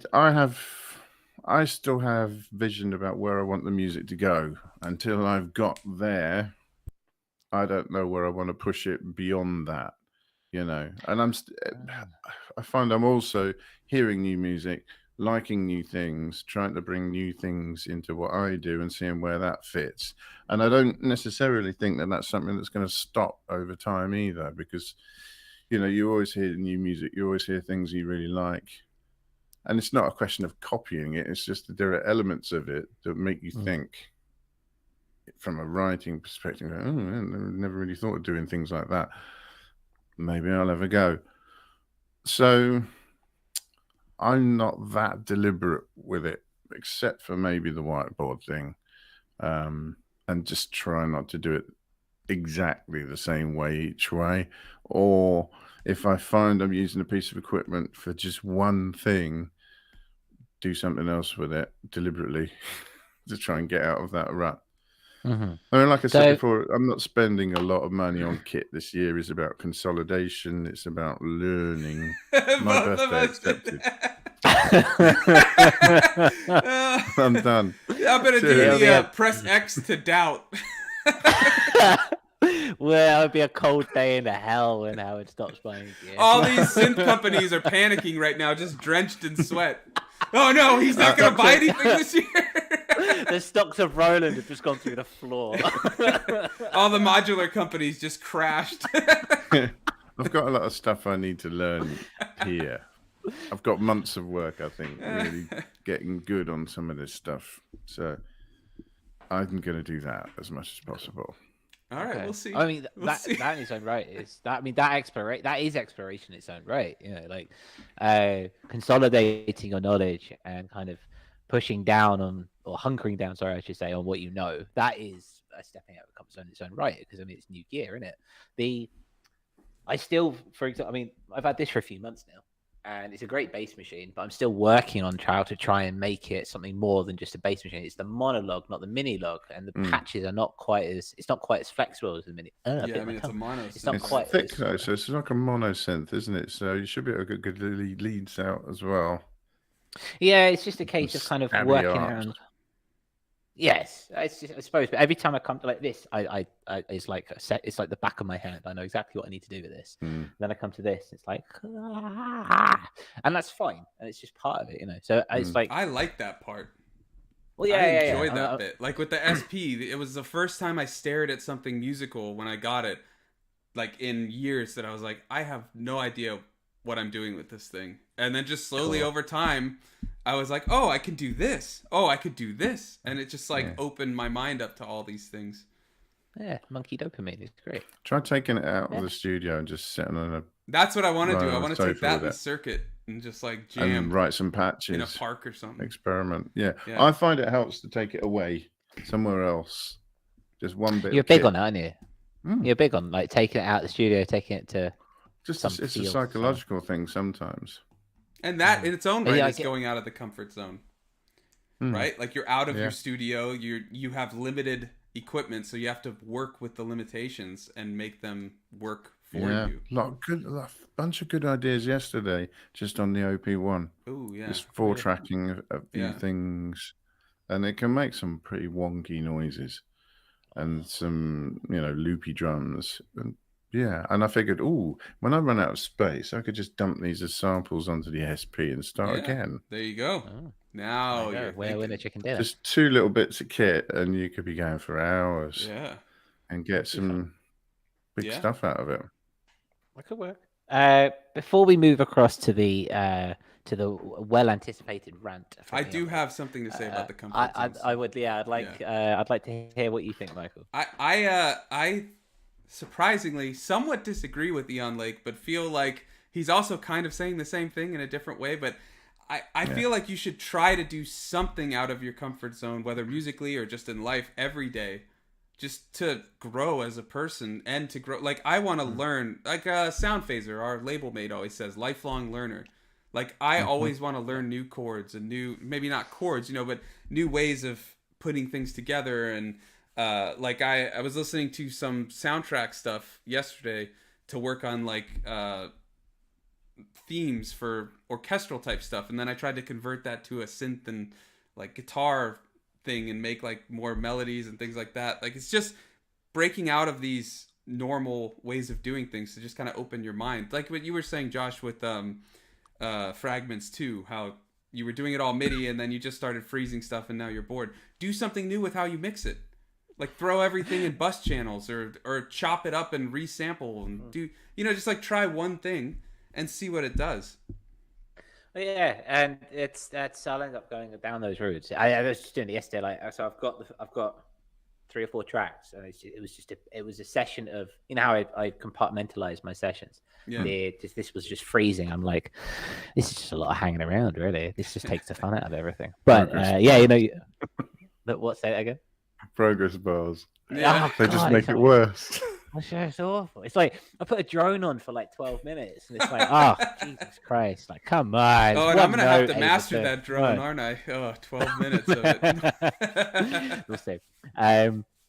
still have vision about where I want the music to go. Until I've got there, I don't know where I want to push it beyond that, you know. And I find I'm also hearing new music, liking new things, trying to bring new things into what I do and seeing where that fits. And I don't necessarily think that that's something that's going to stop over time either, because you always hear new music. You always hear things you really like. And it's not a question of copying it. It's just that there are elements of it that make you think from a writing perspective. Oh, I never really thought of doing things like that. Maybe I'll have a go. So I'm not that deliberate with it, except for maybe the whiteboard thing. And just try not to do it exactly the same way each way. Or if I find I'm using a piece of equipment for just one thing, do something else with it deliberately to try and get out of that rut. Mm-hmm. I mean, like I said before, I'm not spending a lot of money on kit this year. It's about consolidation. It's about learning. My birthday accepted. I'm done. I'm going to do the press X to doubt. Well, it would be a cold day in the hell when Howard stops buying gear. All these synth companies are panicking right now, just drenched in sweat. Oh no, he's not going to buy anything this year. The stocks of Roland have just gone through the floor. All the modular companies just crashed. I've got a lot of stuff I need to learn here. I've got months of work, I think, really getting good on some of this stuff. So I'm going to do that as much as possible. All right, we'll see. I mean, that in its own right is that. I mean, that is exploration in its own right. You know, like consolidating your knowledge and kind of pushing down on, or hunkering down, sorry, I should say, on what you know. That is a stepping out of the comfort zone in its own right, because I mean, it's new gear, isn't it? I still, for example, I mean, I've had this for a few months now, and it's a great bass machine, but I'm still working on how to try and make it something more than just a bass machine. It's the monologue, not the mini log, and the patches are not quite as, it's not quite as flexible as the mini. Yeah, I mean, it's a mono. It's not quite thick though, so it's like a mono synth, isn't it? So you should be able to get good leads out as well. Yeah, it's just a case of kind of working around. Yes, it's just, I suppose. But every time I come to like this, it's like a set. It's like the back of my hand. I know exactly what I need to do with this. Then I come to this. It's like, and that's fine. And it's just part of it, you know. So it's like I like that part. Well, yeah, I enjoyed that bit. Like with the SP, it was the first time I stared at something musical when I got it, like in years, that I was like, I have no idea what I'm doing with this thing. And then just slowly over time, I was like, oh, I can do this. Oh, I could do this. And it just like opened my mind up to all these things. Yeah, monkey dopamine is great. Try taking it out of the studio and just sitting on a... That's what I want to do. I want to take that in the circuit and just like jam. And write some patches. In a park or something. Experiment. Yeah. I find it helps to take it away somewhere else. Just one bit. You're big on that, aren't you? You're big on like taking it out of the studio, taking it to... Just it's a psychological thing sometimes. And that in its own right is going out of the comfort zone. Right? Like you're out of your studio, you have limited equipment, so you have to work with the limitations and make them work for you. A bunch of good ideas yesterday just on the OP1. Oh yeah. Just tracking a few things, and it can make some pretty wonky noises and some, loopy drums. And I figured, when I run out of space, I could just dump these as samples onto the SP and start again. There you go. Oh. Now you're where the chicken dinner. Just 2 little bits of kit, and you could be going for hours. Yeah. And get some big stuff out of it. That could work. Before we move across to the well anticipated rant, I do have something to say about the comfort zones. I would. Yeah, I'd like to hear what you think, Michael. I surprisingly somewhat disagree with Eon Lake, but feel like he's also kind of saying the same thing in a different way. But I feel like you should try to do something out of your comfort zone, whether musically or just in life, every day, just to grow as a person and to grow. Like I want to learn, like Sound Phaser, our label mate, always says, lifelong learner. Like I always want to learn new chords and maybe not chords, but new ways of putting things together. And like I was listening to some soundtrack stuff yesterday to work on like themes for orchestral type stuff, and then I tried to convert that to a synth and like guitar thing and make like more melodies and things like that. Like it's just breaking out of these normal ways of doing things to just kind of open your mind. Like what you were saying, Josh, with Fragments too, how you were doing it all MIDI and then you just started freezing stuff and now you're bored. Do something new with how you mix it. Like throw everything in bus channels or chop it up and resample and do, just like try one thing and see what it does. Yeah, and I'll end up going down those routes. I was just doing it yesterday. So I've got 3 or 4 tracks, and it was a session of, how I compartmentalize my sessions. Yeah. This was just freezing. I'm like, this is just a lot of hanging around. Really, this just takes the fun out of everything. But what's that again? Progress bars. Yeah. They just make it worse. It's awful. It's like I put a drone on for like 12 minutes, and it's like, oh, Jesus Christ! Like, come on. Oh, and I'm gonna have to master that drone, aren't I? Oh, 12 minutes of it. We'll see.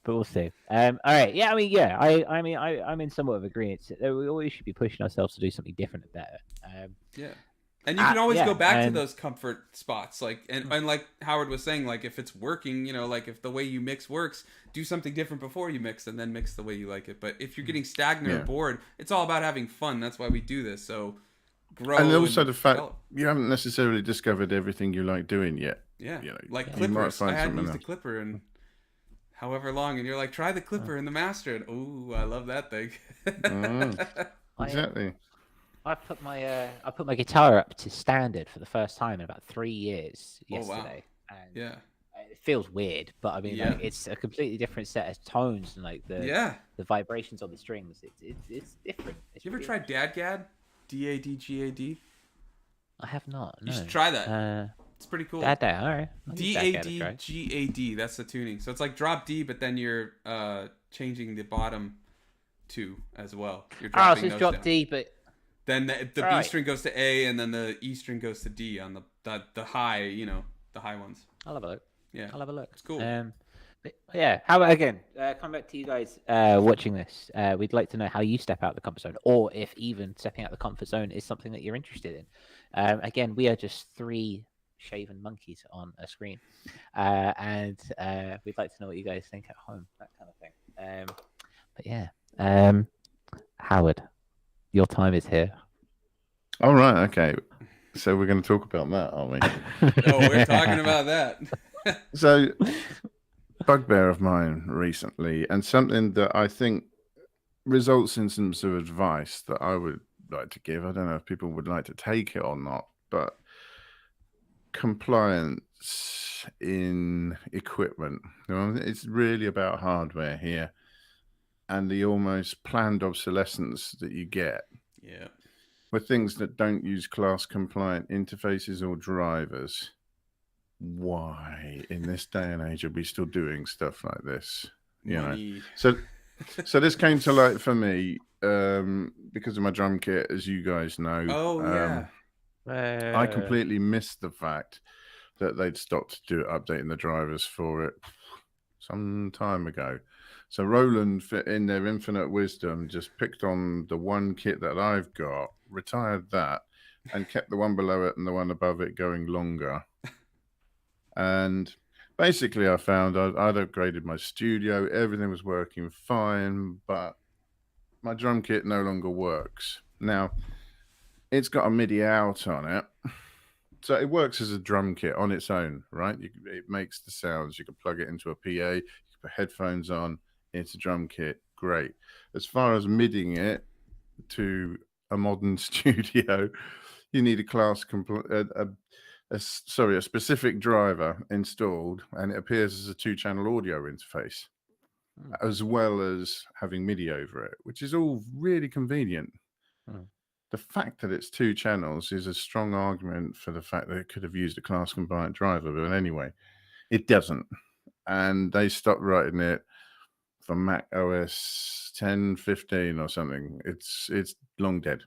But we'll see. All right. Yeah. I'm in somewhat of agreement. We always should be pushing ourselves to do something different and better. Yeah. And you can always go back to those comfort spots, like and like Howard was saying, like if it's working, like if the way you mix works, do something different before you mix, and then mix the way you like it. But if you're getting stagnant or bored, it's all about having fun. That's why we do this. So grow. And also the fact you haven't necessarily discovered everything you like doing yet. Yeah, like clippers. I hadn't used a clipper in however long, and you're like, try the clipper in the master, and ooh, I love that thing. Exactly. I put my guitar up to standard for the first time in about 3 years yesterday. Oh, wow. And it feels weird, but I mean, like, it's a completely different set of tones and like the vibrations on the strings. It's different. You ever tried DADGAD? DADGAD? I have not. No. You should try that. It's pretty cool. All right. DADGAD. That's the tuning. So it's like drop D, but then you're changing the bottom 2 as well. You're dropping so it's drop down. D, but. Then the B string goes to A, and then the E string goes to D on the high, the high ones. I'll have a look. Yeah, I'll have a look. It's cool. How about again? Come back to you guys watching this. We'd like to know how you step out of the comfort zone, or if even stepping out of the comfort zone is something that you're interested in. Again, we are just 3 shaven monkeys on a screen, and we'd like to know what you guys think at home, that kind of thing. Howard. Your time is here. All right. Okay. So we're going to talk about that, aren't we? We're talking about that. So, bugbear of mine recently, and something that I think results in some sort of advice that I would like to give. I don't know if people would like to take it or not, but compliance in equipment. It's really about hardware here. And the almost planned obsolescence that you get with things that don't use class compliant interfaces or drivers. Why in this day and age are we still doing stuff like this? So this came to light for me because of my drum kit, as you guys know. I completely missed the fact that they'd stopped updating the drivers for it some time ago. So Roland, in their infinite wisdom, just picked on the one kit that I've got, retired that, and kept the one below it and the one above it going longer. And basically I found I'd upgraded my studio. Everything was working fine, but my drum kit no longer works. Now, it's got a MIDI out on it. So it works as a drum kit on its own, right? It makes the sounds. You can plug it into a PA, you can put headphones on. It's a drum kit, great. As far as MIDIing it to a modern studio, you need a specific driver installed, and it appears as a 2-channel audio interface, as well as having MIDI over it, which is all really convenient. The fact that it's 2 channels is a strong argument for the fact that it could have used a class compliant driver, but anyway, it doesn't. And they stopped writing it for Mac OS 10, 15 or something. It's long dead.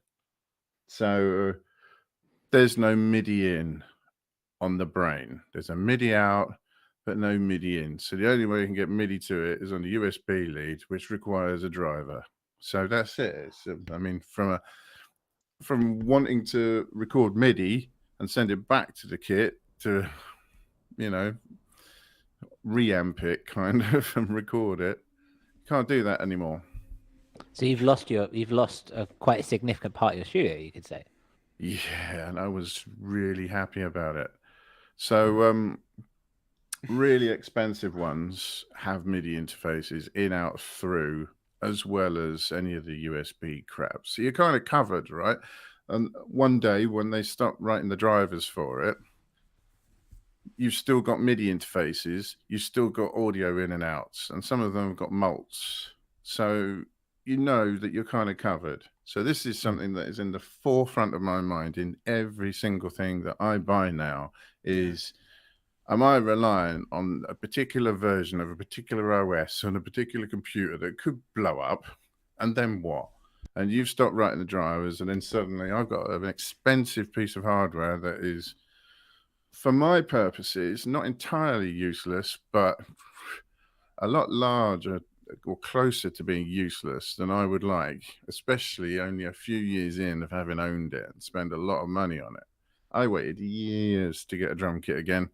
So there's no MIDI in on the brain. There's a MIDI out, but no MIDI in. So the only way you can get MIDI to it is on the USB lead, which requires a driver. So that's it. From wanting to record MIDI and send it back to the kit to, reamp it kind of and record it. Can't do that anymore. So you've lost quite a significant part of your studio, you could say. Yeah, and I was really happy about it. So really expensive ones have MIDI interfaces in, out, through, as well as any of the USB crap. So you're kind of covered, right? And one day when they stop writing the drivers for it, you've still got MIDI interfaces, you've still got audio in and outs, and some of them have got mults. So you know that you're kind of covered. So this is something that is in the forefront of my mind in every single thing that I buy now is, am I reliant on a particular version of a particular OS on a particular computer that could blow up? And then what? And you've stopped writing the drivers, and then suddenly I've got an expensive piece of hardware that is, for my purposes, not entirely useless, but a lot larger or closer to being useless than I would like, especially only a few years in of having owned it and spend a lot of money on it. I waited years to get a drum kit again.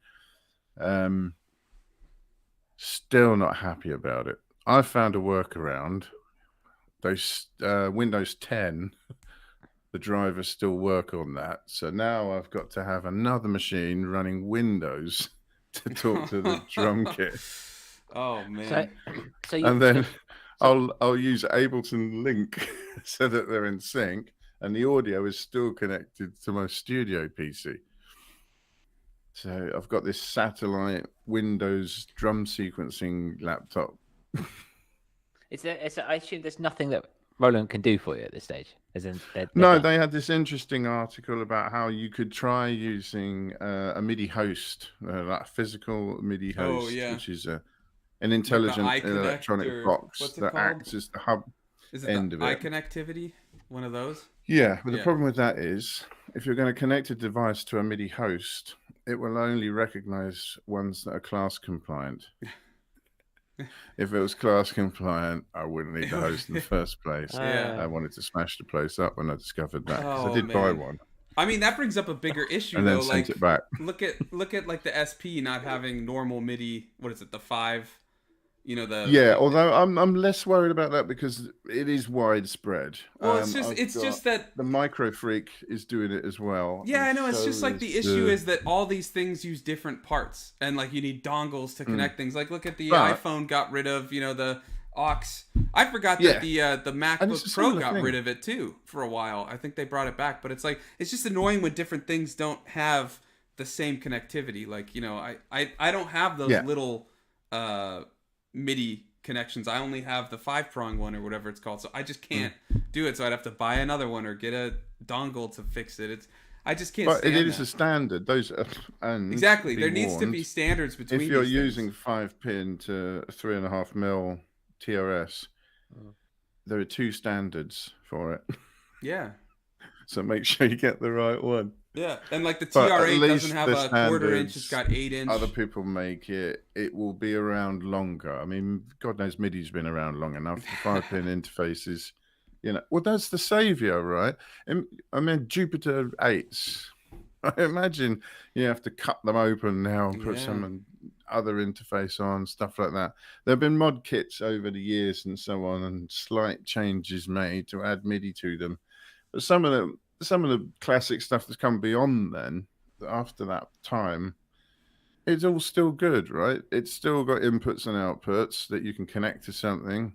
Still not happy about it. I found a workaround. Those Windows 10, the drivers still work on that. So now I've got to have another machine running Windows to talk to the drum kit. Oh man! And then I'll use Ableton Link so that they're in sync, and the audio is still connected to my studio PC. So I've got this satellite Windows drum sequencing laptop. I assume there's nothing that Roland can do for you at this stage. No, they had this interesting article about how you could try using a MIDI host, like a physical MIDI host, which is an intelligent electronic box that acts as the hub end of it. iConnectivity, one of those? Yeah, but the problem with that is, if you're going to connect a device to a MIDI host, it will only recognize ones that are class compliant. If it was class compliant, I wouldn't need the host in the first place. I wanted to smash the place up when I discovered that. I did buy one. I mean, that brings up a bigger issue, and though. Then sent it back. Look at like the SP not having normal MIDI. What is it? The 5. Although I'm less worried about that because it is widespread. Well, it's just that the Micro Freak is doing it as well. Yeah, I know. It's just like the issue is that all these things use different parts, and like you need dongles to connect things. Like look at the iPhone got rid of the aux. I forgot that the MacBook Pro got rid of it too for a while. I think they brought it back, but it's just annoying when different things don't have the same connectivity. Like I don't have those little MIDI connections. I only have the 5-prong one or whatever it's called, so I just can't do it. So I'd have to buy another one or get a dongle to fix it. I just can't. But it is a standard. Those exactly. There needs to be standards between. If you're using 5-pin to 3.5mm TRS, there are 2 standards for it. Yeah. So make sure you get the right one. Yeah, and like the TR8 doesn't have a 1/4 inch; it's got 8 inch. Other people make it. It will be around longer. I mean, God knows MIDI's been around long enough. The 5-pin interfaces, well, that's the savior, right? I mean, Jupiter 8s. I imagine you have to cut them open now and put some other interface on, stuff like that. There have been mod kits over the years and so on, and slight changes made to add MIDI to them. But some of the classic stuff that's come beyond then, after that time, it's all still good, right? It's still got inputs and outputs that you can connect to something.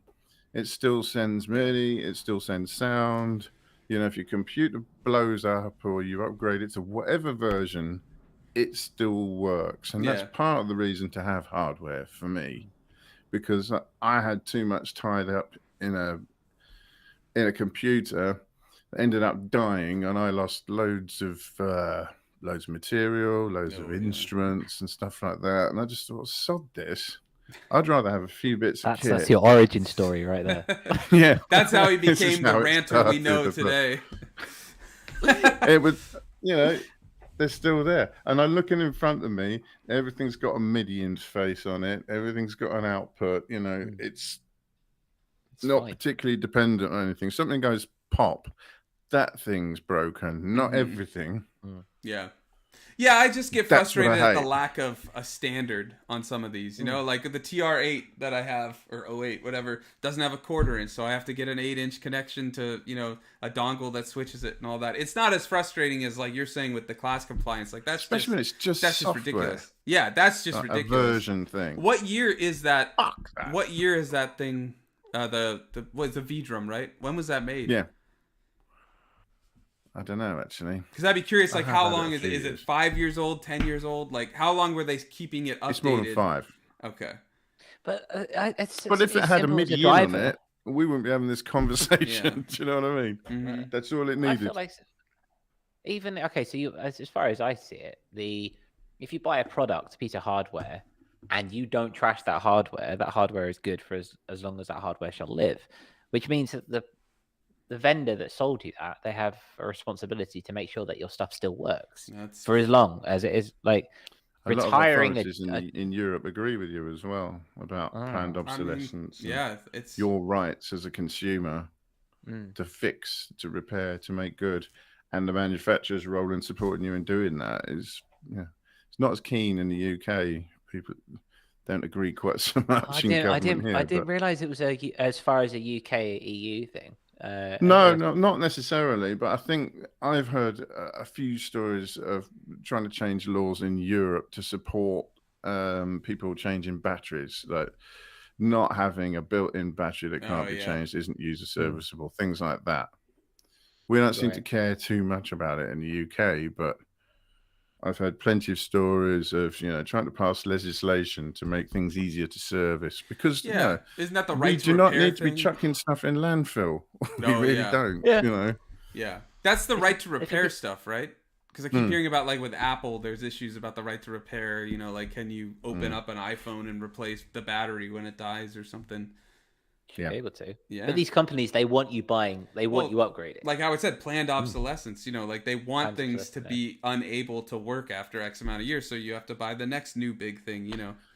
It still sends MIDI. It still sends sound. If your computer blows up or you upgrade it to whatever version, it still works. And that's part of the reason to have hardware for me, because I had too much tied up in a computer. Ended up dying, and I lost loads of material, loads of instruments and stuff like that. And I just thought, sod this. I'd rather have a few bits of kit. That's your origin story right there. Yeah. That's how he became the ranter we know today. It was, they're still there. And I'm looking in front of me, everything's got a MIDI interface on it. Everything's got an output. It's not fine. Particularly dependent on anything. Something goes pop. That thing's broken, not everything. Yeah. Yeah, I just get That's what I frustrated at the hate. lack of a standard on some of these. You know, like the TR8 that I have, or 08, whatever, doesn't have a quarter inch, so I have to get an 8-inch connection to, you know, a dongle that switches it and all that. It's not as frustrating as like you're saying with the class compliance. Like Especially when it's just that's software. just ridiculous. Yeah, that's just Like ridiculous. a version thing. What year is that? Fuck that. What year is that thing? The V-drum, right? When was that made? Yeah. I don't know, actually. Because I'd be curious, like, how long it is it? Is it 5 years old, 10 years old? Like, how long were they keeping it updated? It's more than 5. Okay. But But if it had a MIDI on it, we wouldn't be having this conversation. Do you know what I mean? Mm-hmm. That's all it I needed. feel like even okay. So you, as far as I see it, if you buy a product, a piece of hardware, and you don't trash that hardware is good for as long as that hardware shall live, which means that the vendor that sold you that, they have a responsibility to make sure that your stuff still works for as long as it is. Like a lot retiring of authorities in Europe agree with you as well about planned obsolescence. I mean, it's your rights as a consumer to fix, to repair, to make good, and the manufacturer's role in supporting you in doing that is, it's not as keen in the UK. People don't agree quite so much in government here. I didn't realise it was as far as a UK EU thing. No, not necessarily, but I think I've heard a few stories of trying to change laws in Europe to support people changing batteries, like not having a built-in battery that can't be changed, isn't user serviceable, things like that. We don't seem to care too much about it in the UK, but I've heard plenty of stories of, trying to pass legislation to make things easier to service because, isn't that the right we to do not repair need to be thing? chucking stuff in landfill. We No, really don't, Yeah. That's the right to repair stuff, right? Because I keep hearing about, like, with Apple, there's issues about the right to repair, like, can you open up an iPhone and replace the battery when it dies or something? Should be able to. Yeah. But these companies, they want you buying, you upgrading. Like how it said, planned obsolescence, like they want things to be unable to work after X amount of years, so you have to buy the next new big thing,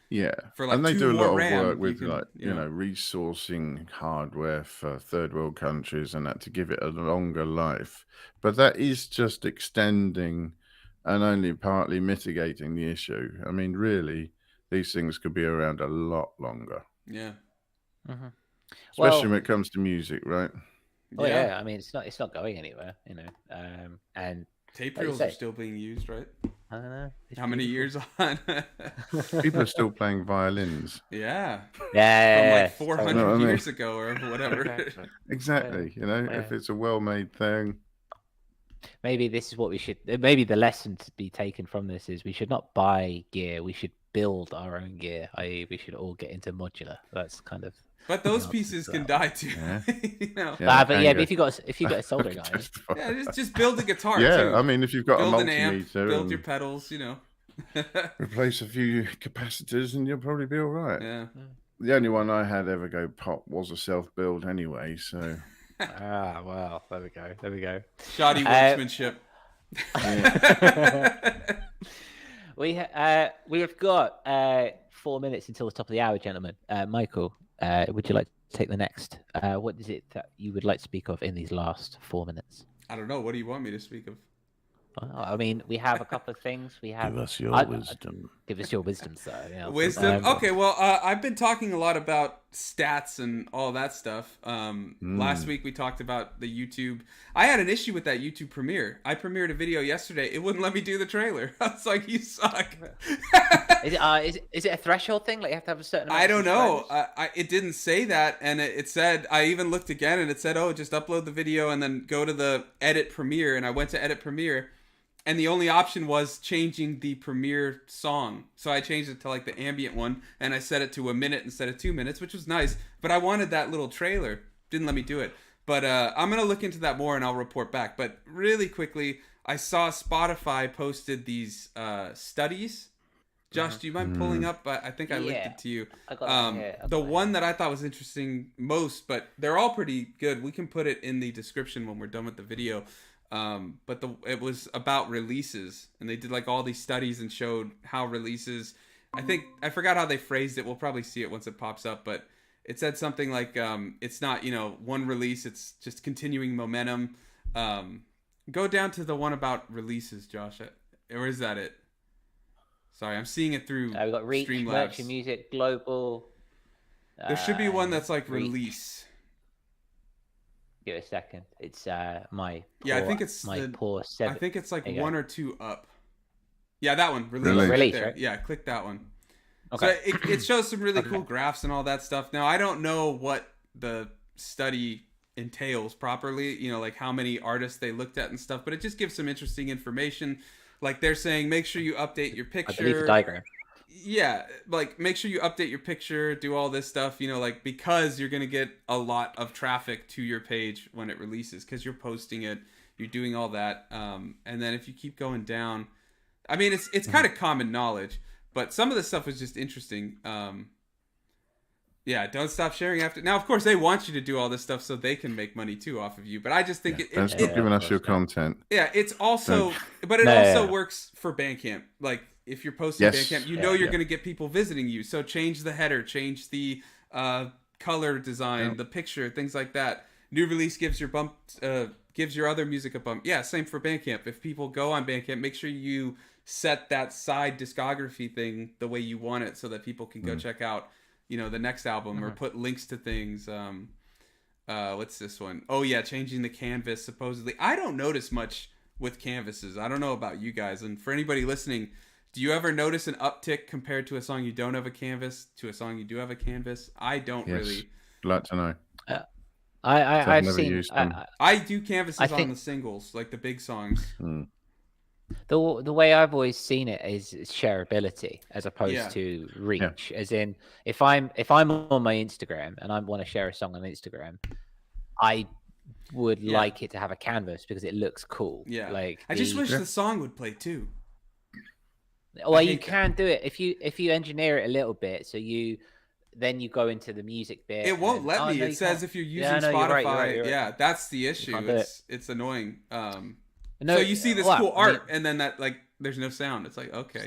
Yeah, for like and they 2 do a more lot RAM, of work with you can, resourcing hardware for third world countries and that to give it a longer life. But that is just extending and only partly mitigating the issue. I mean, really, these things could be around a lot longer. Yeah. Mm-hmm. Especially when it comes to music, right? Oh yeah, I mean, it's not going anywhere, and tape reels are still being used, right? I don't know. How many years on? People are still playing violins. Yeah. Yeah. From like 400 years ago or whatever. Exactly. If it's a well-made thing. Maybe this is what we should. Maybe the lesson to be taken from this is we should not buy gear. We should build our own gear. I.e., we should all get into modular. That's kind of. But those pieces can die too. Yeah. But if you got a soldering iron, just build a guitar. Yeah, too. I mean, if you've got build a an amp, multimeter, build your pedals, replace a few capacitors, and you'll probably be all right. Yeah. The only one I had ever go pop was a self-build anyway, so. Well, there we go. Shoddy workmanship. We have got 4 minutes until the top of the hour, gentlemen. Michael, would you like to take the next? What is it that you would like to speak of in these last 4 minutes? I don't know. What do you want me to speak of? Well, I mean, we have a couple of things. We have. Give us your wisdom. Give us your wisdom, sir. Wisdom. Okay. Well, I've been talking a lot about stats and all that stuff. Last week we talked about the YouTube. I had an issue with that YouTube premiere. I premiered a video yesterday. It wouldn't let me do the trailer. I was like, "You suck." Is it a threshold thing? Like you have to have a certain amount I don't know. It didn't say that, and it said. I even looked again, and it said, "Oh, just upload the video and then go to the edit premiere." And I went to edit premiere. And the only option was changing the premiere song. So I changed it to like the ambient one. And I set it to 1 minute instead of 2 minutes, which was nice. But I wanted that little trailer. Didn't let me do it. But I'm going to look into that more and I'll report back. But really quickly, I saw Spotify posted these studies. Josh, do you mind pulling up? I think I linked it to you. I got it here. The one that I thought was interesting most, but they're all pretty good. We can put it in the description when we're done with the video. But it was about releases, and they did like all these studies and showed how releases. I forgot how they phrased it. We'll probably see it once it pops up, but it said something like it's not one release. It's just continuing momentum. Go down to the one about releases, Josh. Or is that it? Sorry, I'm seeing it through We've got Reach, Streamlabs. Merchant Music, Global. There should be one that's like Reach. release. Give it a second. It's my Yeah, I think it's my poor 7. I think it's like There you 1 go. or 2 up. Yeah, that one. Release, there. right? Yeah, click that one. Okay. So it shows some really cool graphs and all that stuff. Now, I don't know what the study entails properly, you know, like how many artists they looked at and stuff, but it just gives some interesting information. Like they're saying, make sure you update your picture. I believe the diagram. Yeah, like make sure you update your picture, do all this stuff, you know, like because you're going to get a lot of traffic to your page when it releases because you're posting it, you're doing all that. And then if you keep going down, I mean, it's kind of common knowledge, but some of the stuff was just interesting. Yeah, don't stop sharing after. Now, of course, they want you to do all this stuff so they can make money too off of you. But I just think don't stop giving us your content. Yeah, it's also, but it also works for Bandcamp. Like if you're posting Bandcamp, you know you're going to get people visiting you. So change the header, change the color design, the picture, things like that. New release gives your bump, gives your other music a bump. Yeah, same for Bandcamp. If people go on Bandcamp, make sure you set that side discography thing the way you want it, so that people can go check out, you know, the next album or put links to things. What's this one? Oh yeah, changing the canvas supposedly. I don't notice much with canvases. I don't know about you guys. And for anybody listening, do you ever notice an uptick compared to a song you don't have a canvas to a song you do have a canvas? I don't really. I'd like to know. I've seen. I do canvases on the singles, like the big songs. The way I've always seen it is shareability as opposed to reach. As in, if I'm on my Instagram and I want to share a song on Instagram, I would like it to have a canvas because it looks cool. Yeah, like I just wish the song would play too. Well, you can do it if you engineer it a little bit. So then you go into the music bit. It won't let me. It says if you're using Spotify. You're right. Yeah, that's the issue. It's annoying. So you see this cool art, and then that there's no sound. It's like okay,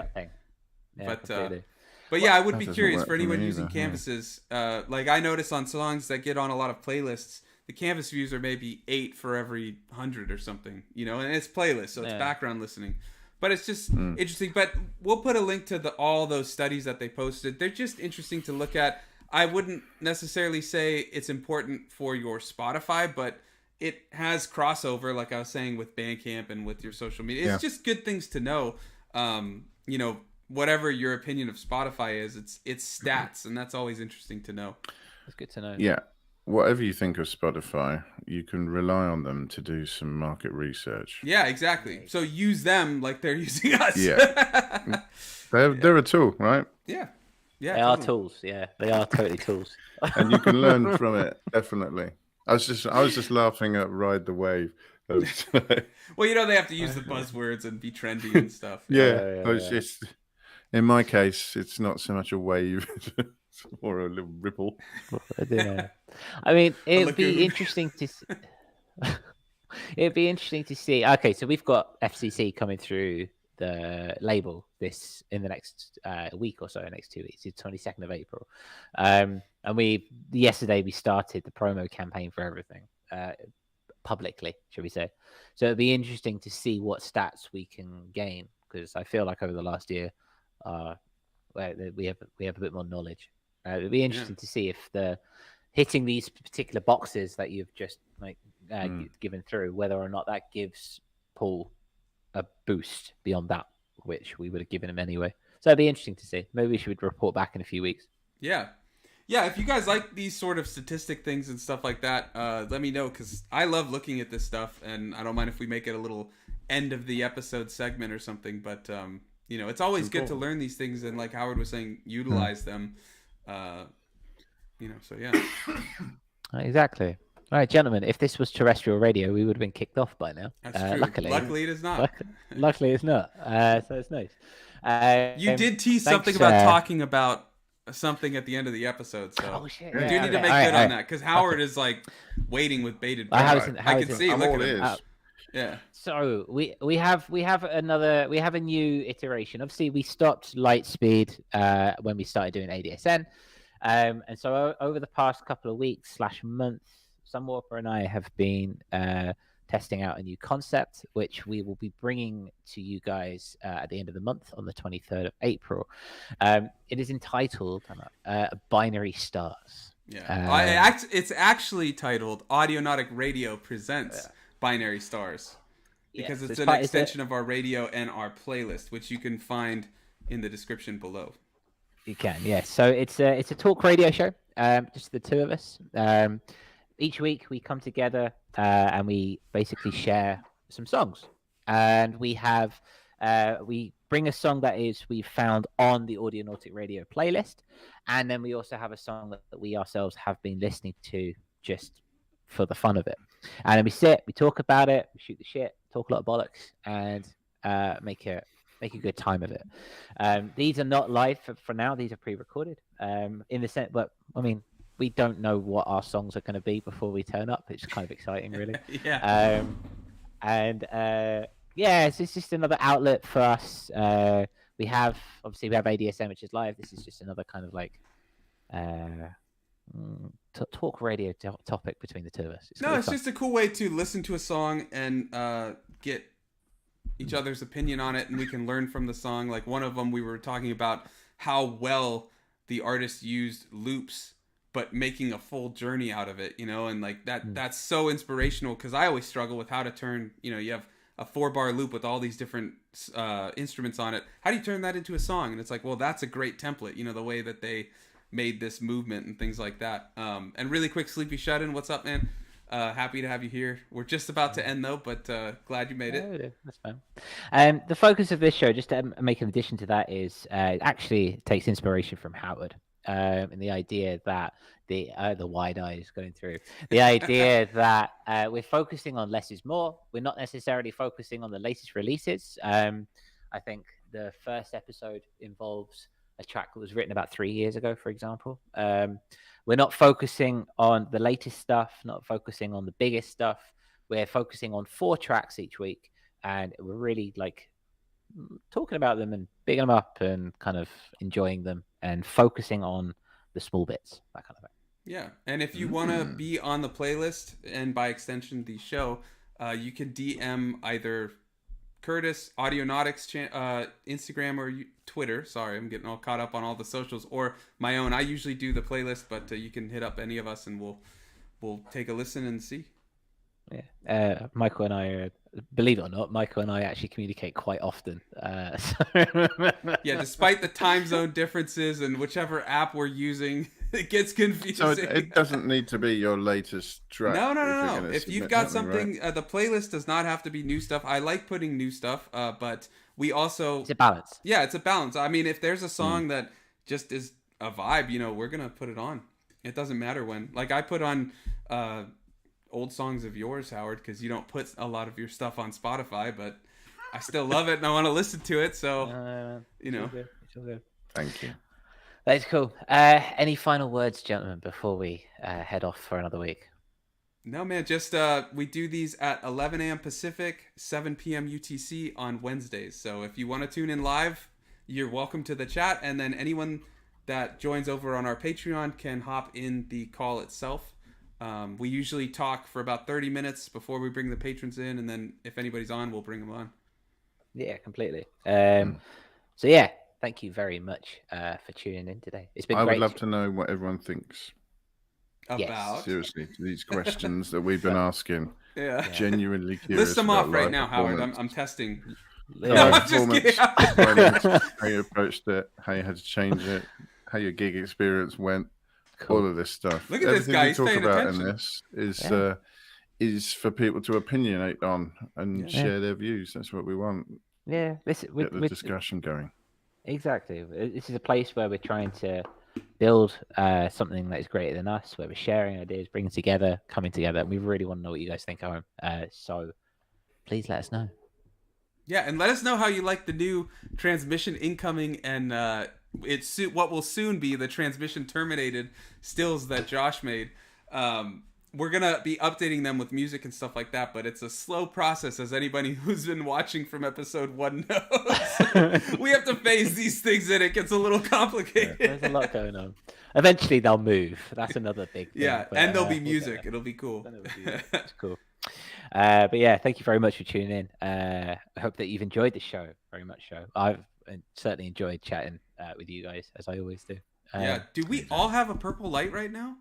but yeah, I would be curious for anyone using canvases. Like I notice on songs that get on a lot of playlists, the canvas views are maybe 8 for every 100 or something, you know, and it's playlist, so it's background listening. But it's just interesting. But we'll put a link to all those studies that they posted. They're just interesting to look at. I wouldn't necessarily say it's important for your Spotify, but it has crossover, like I was saying, with Bandcamp and with your social media. It's just good things to know. You know, whatever your opinion of Spotify is, it's stats, and that's always interesting to know. It's good to know. Yeah. Whatever you think of Spotify, you can rely on them to do some market research. Yeah, exactly. So use them like they're using us. Yeah. They're a tool, right? Yeah. Yeah. They are tools. Yeah. They are totally tools. And you can learn from it, definitely. I was just laughing at Ride the Wave. Well, you know, they have to use the buzzwords and be trendy and stuff. Yeah. It's just, in my case, it's not so much a wave or a little ripple. Yeah. I mean, it'd be interesting to see. Okay, so we've got FCC coming through the label in the next week or so, next 2 weeks. It's 22nd of April. And yesterday we started the promo campaign for everything publicly, shall we say. So it'd be interesting to see what stats we can gain, because I feel like over the last year we have a bit more knowledge. It'd be interesting to see if the hitting these particular boxes that you've just given through, whether or not that gives Paul a boost beyond that, which we would have given him anyway. So it'd be interesting to see. Maybe we should report back in a few weeks. Yeah. If you guys like these sort of statistic things and stuff like that, let me know, because I love looking at this stuff, and I don't mind if we make it a little end of the episode segment or something. But you know, it's always good to learn these things, and like Howard was saying, utilize them. You know, so yeah. Exactly. All right, gentlemen, if this was terrestrial radio, we would have been kicked off by now. That's true. Luckily, it is not. Luckily, it's not. So it's nice. You did tease something about talking about something at the end of the episode, so shit, you do need to make good on that, because Howard is like waiting with bated breath. I can see. Look at him. Yeah. So we have a new iteration. Obviously, we stopped Lightspeed when we started doing ADSN, and so over the past couple of weeks / months, Sunwarper and I have been testing out a new concept, which we will be bringing to you guys at the end of the month on the 23rd of April. It is entitled Binary Stars. Yeah, it's actually titled Audionautic Radio Presents Binary Stars, because it's an extension of our radio and our playlist, which you can find in the description below. You can, yes. So it's a talk radio show, just the two of us. Each week we come together and we basically share some songs, and we bring a song that we've found on the Audionautic Radio playlist, and then we also have a song that we ourselves have been listening to just for the fun of it. And then we sit, we talk about it, we shoot the shit, talk a lot of bollocks, and make a good time of it. These are not live for now; these are pre-recorded. In the sense, but I mean, we don't know what our songs are going to be before we turn up. It's kind of exciting, really. Yeah. It's just another outlet for us. We have ADSN, which is live. This is just another kind of like talk radio topic between the two of us. It's just a cool way to listen to a song and get each other's opinion on it, and we can learn from the song. Like one of them, we were talking about how well the artist used loops, but making a full journey out of it, and like that's so inspirational, because I always struggle with how to turn, you have a 4-bar loop with all these different instruments on it. How do you turn that into a song? And it's like, well, that's a great template, the way that they made this movement and things like that. And really quick, Sleepy Shut-In, what's up, man? Happy to have you here. We're just about to end though, but glad you made it. That's fine. The focus of this show, just to make an addition to that, is it actually takes inspiration from Howard. And the idea that the wide eye is going through the idea that we're focusing on less is more. We're not necessarily focusing on the latest releases. I think the first episode involves a track that was written about 3 years ago, for example. We're not focusing on the latest stuff, not focusing on the biggest stuff. We're focusing on 4 tracks each week, and we're really like talking about them and bigging them up and kind of enjoying them and focusing on the small bits, that kind of thing. Yeah, and if you want to be on the playlist and by extension the show, you can DM either Curtis, Audionautics Instagram or Twitter. Sorry, I'm getting all caught up on all the socials, or my own. I usually do the playlist, but you can hit up any of us and we'll take a listen and see. Yeah, Michael and I, believe it or not, Michael and I actually communicate quite often. Yeah, despite the time zone differences and whichever app we're using, it gets confusing. So it doesn't need to be your latest track. No. If you've got something, right? The playlist does not have to be new stuff. I like putting new stuff, but we also... It's a balance. Yeah, it's a balance. I mean, if there's a song that just is a vibe, we're going to put it on. It doesn't matter when. Like, I put on... old songs of yours, Howard, because you don't put a lot of your stuff on Spotify, but I still love it and I want to listen to it. So, It's all good. Thank you. That's cool. Any final words, gentlemen, before we head off for another week? No, man. Just we do these at 11 a.m. Pacific, 7 p.m. UTC on Wednesdays. So if you want to tune in live, you're welcome to the chat. And then anyone that joins over on our Patreon can hop in the call itself. We usually talk for about 30 minutes before we bring the patrons in, and then if anybody's on, we'll bring them on. Yeah, completely. So yeah, thank you very much for tuning in today. It's been great. I would love to know what everyone thinks about seriously these questions that we've been asking. Yeah, genuinely curious. List them off right now, Howard. I'm testing. Yeah. No, I'm just kidding. How you approached it, how you had to change it, how your gig experience went. Cool. All of this stuff. Look at this guy. Everything we talk about in this is for people to opinionate on and share their views. That's what we want. Yeah, get the discussion going. Exactly. This is a place where we're trying to build something that is greater than us, where we're sharing ideas, bringing together, coming together, and we really want to know what you guys think of home. So please let us know. Yeah, and let us know how you like the new transmission incoming and it's what will soon be the transmission terminated stills that Josh made. We're gonna be updating them with music and stuff like that, but it's a slow process, as anybody who's been watching from episode 1 knows. We have to phase these things in. It gets a little complicated. Yeah, there's a lot going on. Eventually they'll move. That's another big thing. Yeah, and there'll be music. It'll be cool. It's cool. But yeah, thank you very much for tuning in. I hope that you've enjoyed the show very much. I've certainly enjoyed chatting with you guys, as I always do. Yeah. Do we all have a purple light right now?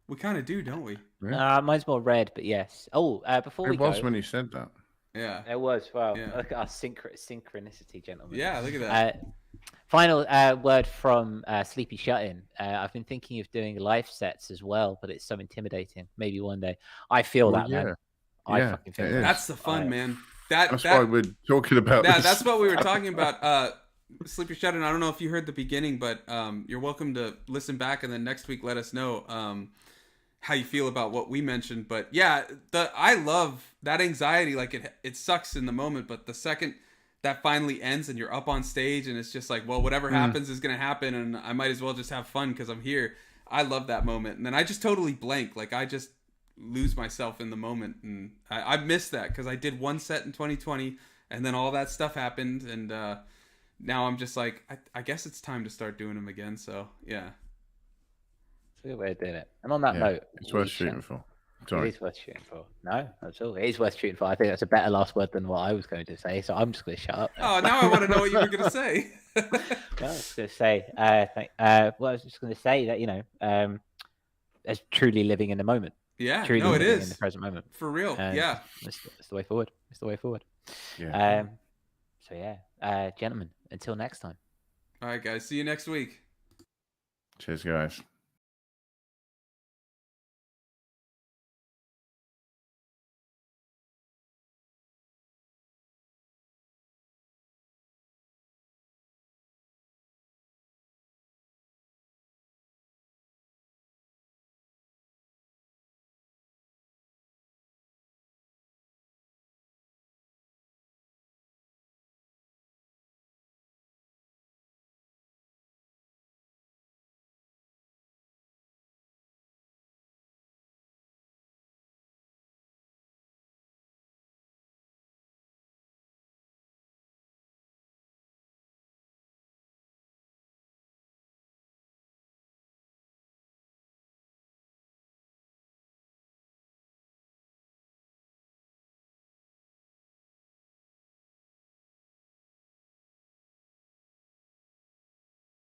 We kind of do, don't we? Yeah. Mine's more red, but yes. Oh, before we go, It was when you said that. Yeah. it was. Wow. Yeah. Look at our synchronicity, gentlemen. Yeah, look at that. Final word from Sleepy Shut-In. I've been thinking of doing live sets as well, but it's so intimidating. Maybe one day. I feel that, man. I fucking feel that. That's the fun, man. That's why we're talking about this. That's what we were talking about. Sleepy Shut-In, I don't know if you heard the beginning, but you're welcome to listen back and then next week let us know how you feel about what we mentioned. But yeah, I love that anxiety. Like it sucks in the moment, but the second that finally ends and you're up on stage and it's just like, well, whatever happens is going to happen and I might as well just have fun because I'm here. I love that moment. And then I just totally blank. Like I just lose myself in the moment. And I missed that because I did one set in 2020 and then all that stuff happened. And now I'm just like, I guess it's time to start doing them again. So yeah. It's a good way of doing it. And on that note, it's worth shooting for. Sorry. It is worth shooting for. No, that's all. It is worth shooting for. I think that's a better last word than what I was going to say. So I'm just going to shut up. Oh, now I want to know what you were going to say. Well, I was going to say, I was just going to say that, as truly living in the moment. Yeah, truly no, it is in the present moment. For real. Yeah. It's the way forward. It's the way forward. Yeah. So yeah, gentlemen, until next time. All right, guys. See you next week. Cheers, guys.